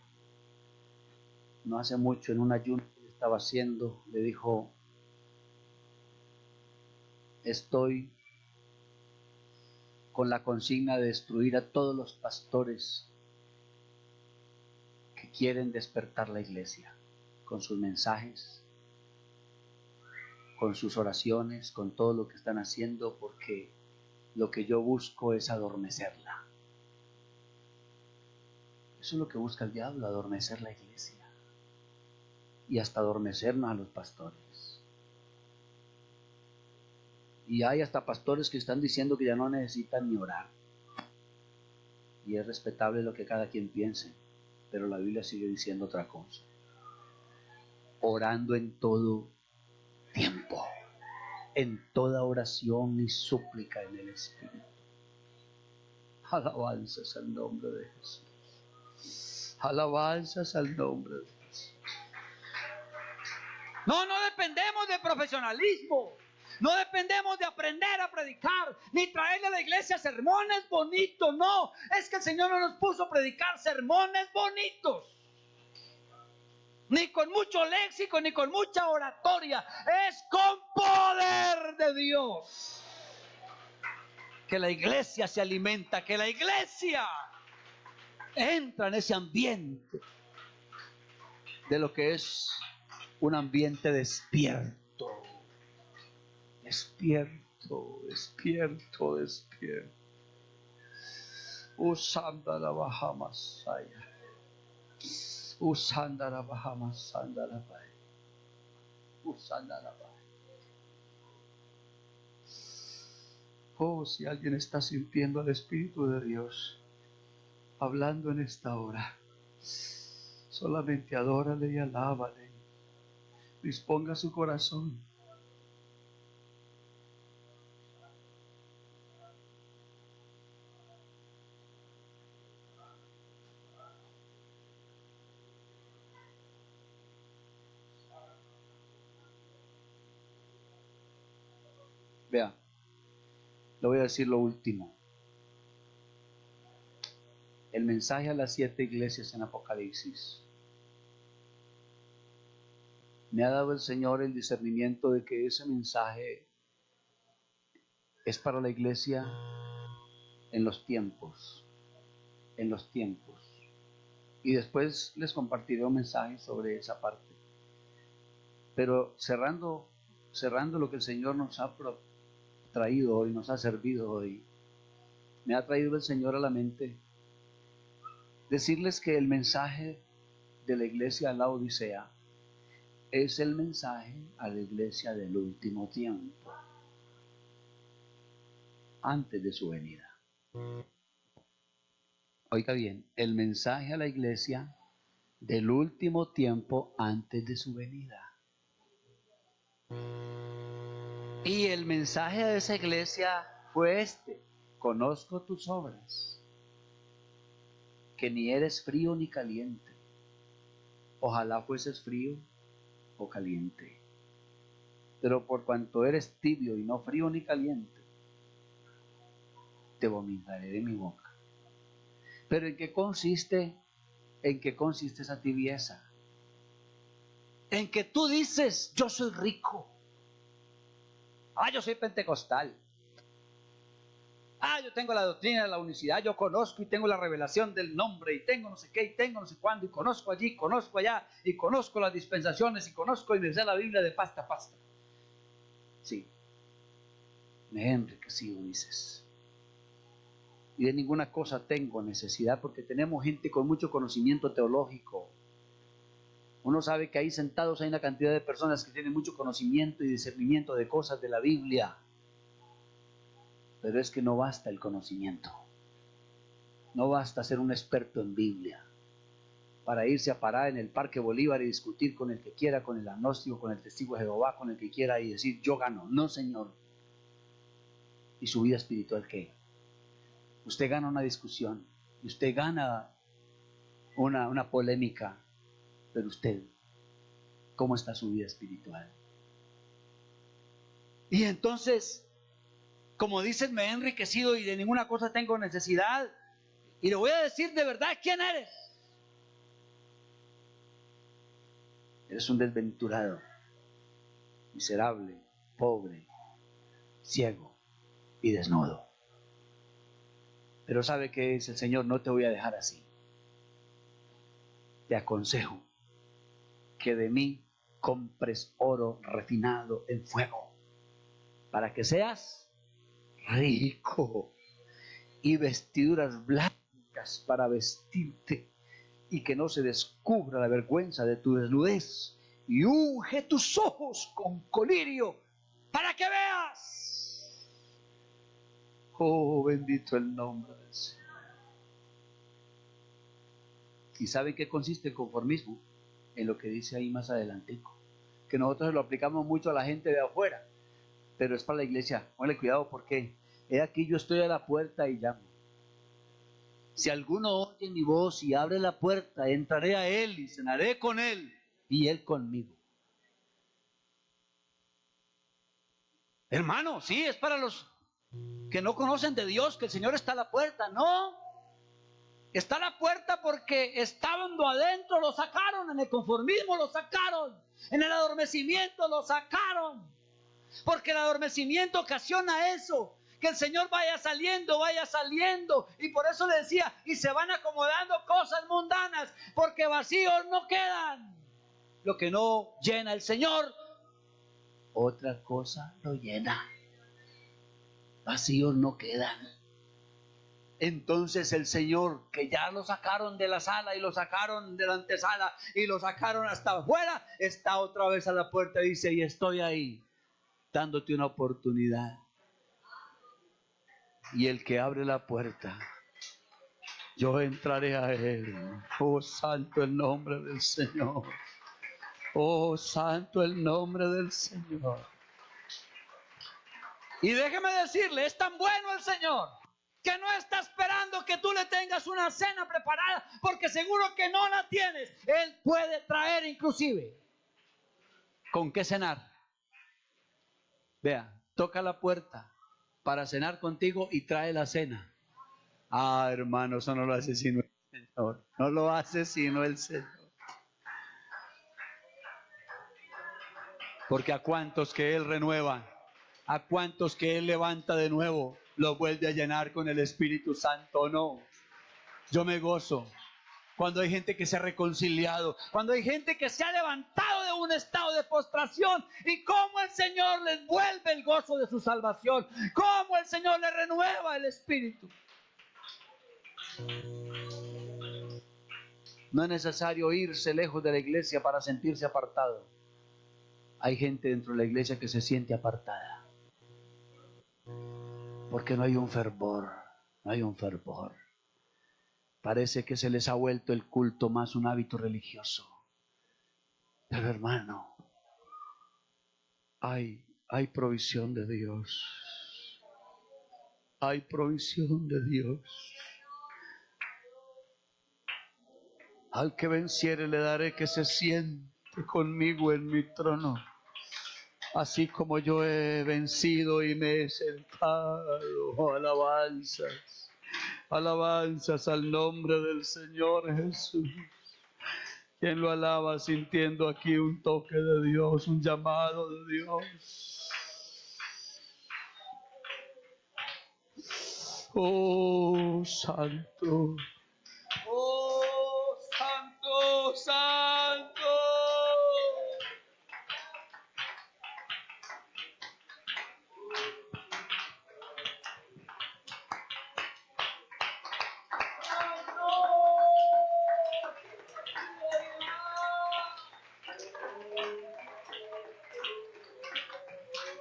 No hace mucho, en un ayuno que estaba haciendo, le dijo, estoy con la consigna de destruir a todos los pastores que quieren despertar la iglesia, con sus mensajes, con sus oraciones, con todo lo que están haciendo, porque lo que yo busco es adormecerla. Eso es lo que busca el diablo, adormecer la iglesia. Y hasta adormecernos a los pastores. Y hay hasta pastores que están diciendo que ya no necesitan ni orar. Y es respetable lo que cada quien piense, pero la Biblia sigue diciendo otra cosa. Orando en todo tiempo. en toda oración y súplica en el Espíritu. Alabanzas al nombre de Jesús. Alabanzas al nombre de Jesús. No dependemos de profesionalismo. No dependemos de aprender a predicar, ni traerle a la iglesia sermones bonitos. No, es que el Señor no nos puso a predicar sermones bonitos. Ni con mucho léxico, ni con mucha oratoria. Es con poder de Dios que la iglesia se alimenta, que la iglesia entra en ese ambiente de lo que es un ambiente despierto. Despierto, despierto, despierto. Usanda la Bahamasaya. Usanda la Bahamasanda la Bay. Usanda la Bay. Oh, si alguien está sintiendo al Espíritu de Dios hablando en esta hora, solamente adórale y alábale. Disponga su corazón. Vea, le voy a decir lo último. El mensaje a las 7 iglesias en Apocalipsis. Me ha dado el Señor el discernimiento de que ese mensaje es para la iglesia en los tiempos. En los tiempos. Y después les compartiré un mensaje sobre esa parte. Pero cerrando lo que el Señor nos ha traído hoy, nos ha servido hoy, me ha traído el Señor a la mente decirles que el mensaje de la iglesia a la Odisea es el mensaje a la iglesia del último tiempo, antes de su venida. Oiga bien, el mensaje a la iglesia del último tiempo antes de su venida. Y el mensaje de esa iglesia fue este: conozco tus obras, que ni eres frío ni caliente. Ojalá fueses frío o caliente. Pero por cuanto eres tibio y no frío ni caliente, te vomitaré de mi boca. Pero ¿en qué consiste esa tibieza? En que tú dices, yo soy rico. Yo soy pentecostal. Yo tengo la doctrina de la unicidad, yo conozco y tengo la revelación del nombre, y tengo no sé qué, y tengo no sé cuándo, y conozco allí, conozco allá, y conozco las dispensaciones, y conozco y me sé la Biblia de pasta a pasta. Sí, me he enriquecido, dices. Y de ninguna cosa tengo necesidad, porque tenemos gente con mucho conocimiento teológico. Uno sabe que ahí sentados hay una cantidad de personas que tienen mucho conocimiento y discernimiento de cosas de la Biblia. Pero es que no basta el conocimiento. No basta ser un experto en Biblia para irse a parar en el Parque Bolívar y discutir con el que quiera, con el agnóstico, con el testigo de Jehová, con el que quiera, y decir yo gano. No, señor. ¿Y su vida espiritual qué? Usted gana una discusión y usted gana una polémica, pero usted, ¿cómo está su vida espiritual? Y entonces, como dicen, me he enriquecido y de ninguna cosa tengo necesidad. Y le voy a decir de verdad quién eres. Eres un desventurado, miserable, pobre, ciego y desnudo. Pero sabe que es el Señor, no te voy a dejar así. Te aconsejo que de mí compres oro refinado en fuego, para que seas rico, y vestiduras blancas para vestirte, y que no se descubra la vergüenza de tu desnudez, y unge tus ojos con colirio para que veas. Oh, bendito el nombre del Señor. ¿Y sabe qué consiste el conformismo? En lo que dice ahí más adelantico, que nosotros lo aplicamos mucho a la gente de afuera. pero es para la iglesia. Póngale cuidado porque he aquí yo estoy a la puerta y llamo. Si alguno oye mi voz y abre la puerta, entraré a él y cenaré con él y él conmigo. Hermano, sí, es para los que no conocen de Dios que el Señor está a la puerta. No, está a la puerta porque estando adentro lo sacaron, en el conformismo lo sacaron, en el adormecimiento lo sacaron, porque el adormecimiento ocasiona eso, que el Señor vaya saliendo, y por eso le decía, y se van acomodando cosas mundanas, porque vacíos no quedan. Lo que no llena el Señor, otra cosa lo llena. Vacíos no quedan. Entonces el Señor, que ya lo sacaron de la sala y lo sacaron de la antesala y lo sacaron hasta afuera, está otra vez a la puerta y dice, y estoy ahí, dándote una oportunidad. Y el que abre la puerta, yo entraré a él. Oh, santo el nombre del Señor. Oh, santo el nombre del Señor. Y déjeme decirle, es tan bueno el Señor, que no está esperando que tú le tengas una cena preparada, porque seguro que no la tienes. Él puede traer inclusive con qué cenar. Vea, toca la puerta para cenar contigo y trae la cena. Ah, hermano, eso no lo hace sino el Señor. No lo hace sino el Señor. Porque a cuantos que Él renueva, a cuantos que Él levanta de nuevo, los vuelve a llenar con el Espíritu Santo, ¿no? Yo me gozo cuando hay gente que se ha reconciliado, cuando hay gente que se ha levantado de un estado de postración, y cómo el Señor les vuelve el gozo de su salvación, cómo el Señor les renueva el espíritu. No es necesario irse lejos de la iglesia para sentirse apartado. Hay gente dentro de la iglesia que se siente apartada, porque no hay un fervor, no hay un fervor. Parece que se les ha vuelto el culto más un hábito religioso. Pero hermano, hay provisión de Dios. Hay provisión de Dios. Al que venciere le daré que se siente conmigo en mi trono, así como yo he vencido y me he sentado. Alabanzas, alabanzas al nombre del Señor Jesús. ¿Quién lo alaba sintiendo aquí un toque de Dios, un llamado de Dios? Oh, santo. Oh, santo, santo.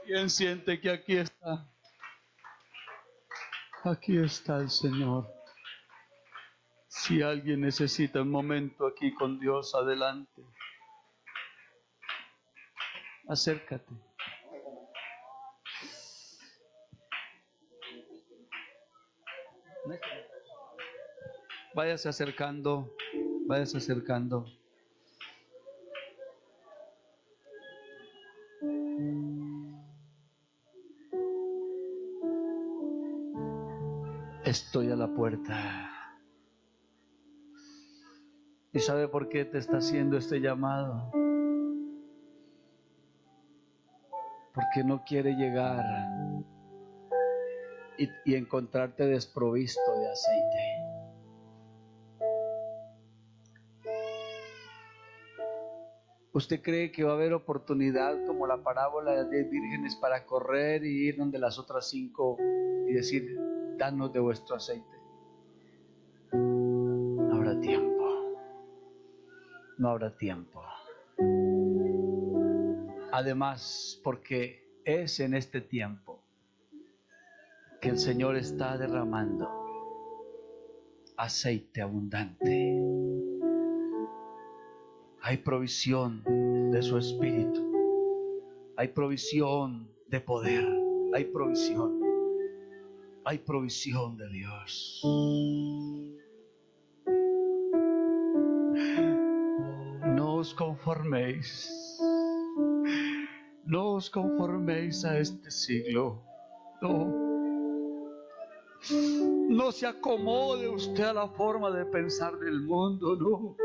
¿Quién siente que aquí está? Aquí está el Señor. Si alguien necesita un momento aquí con Dios, adelante. Acércate. Váyase acercando, váyase acercando. Estoy a la puerta. ¿Y sabe por qué te está haciendo este llamado? Porque no quiere llegar y encontrarte desprovisto de aceite. ¿Usted cree que va a haber oportunidad como la parábola de 10 vírgenes para correr y ir donde las otras 5 y decir, danos de vuestro aceite? No habrá tiempo. No habrá tiempo. Además, porque es en este tiempo que el Señor está derramando aceite abundante. Hay provisión de su espíritu. Hay provisión de poder. Hay provisión. Hay provisión de Dios. No os conforméis. No os conforméis a este siglo. No. No se acomode usted a la forma de pensar del mundo, no.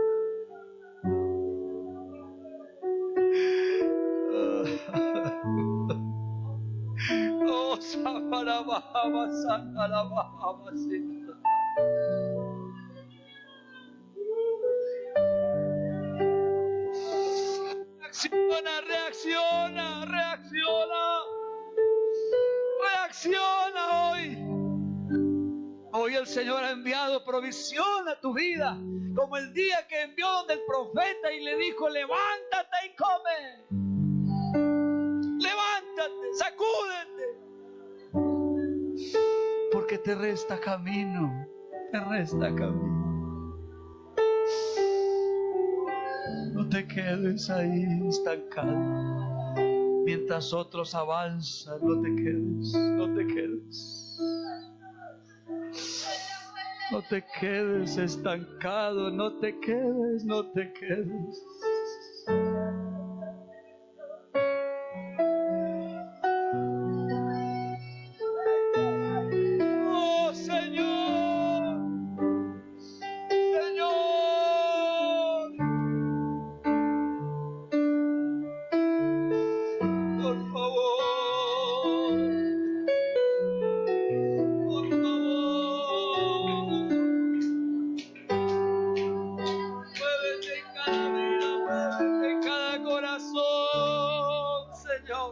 Oh, Samarabahama, Samarabahama, reacciona, reacciona, reacciona. Reacciona hoy. Hoy el Señor ha enviado provisión a tu vida, como el día que envió donde el profeta y le dijo: levántate y come. Levántate, sacúdete, porque te resta camino, te resta camino. No te quedes ahí estancado. Mientras otros avanzan, no te quedes, no te quedes. No te quedes estancado, no te quedes, no te quedes. Oh, Señor, Señor. Por favor. Por favor. Muévete en cada vida, muévete en cada corazón, Señor.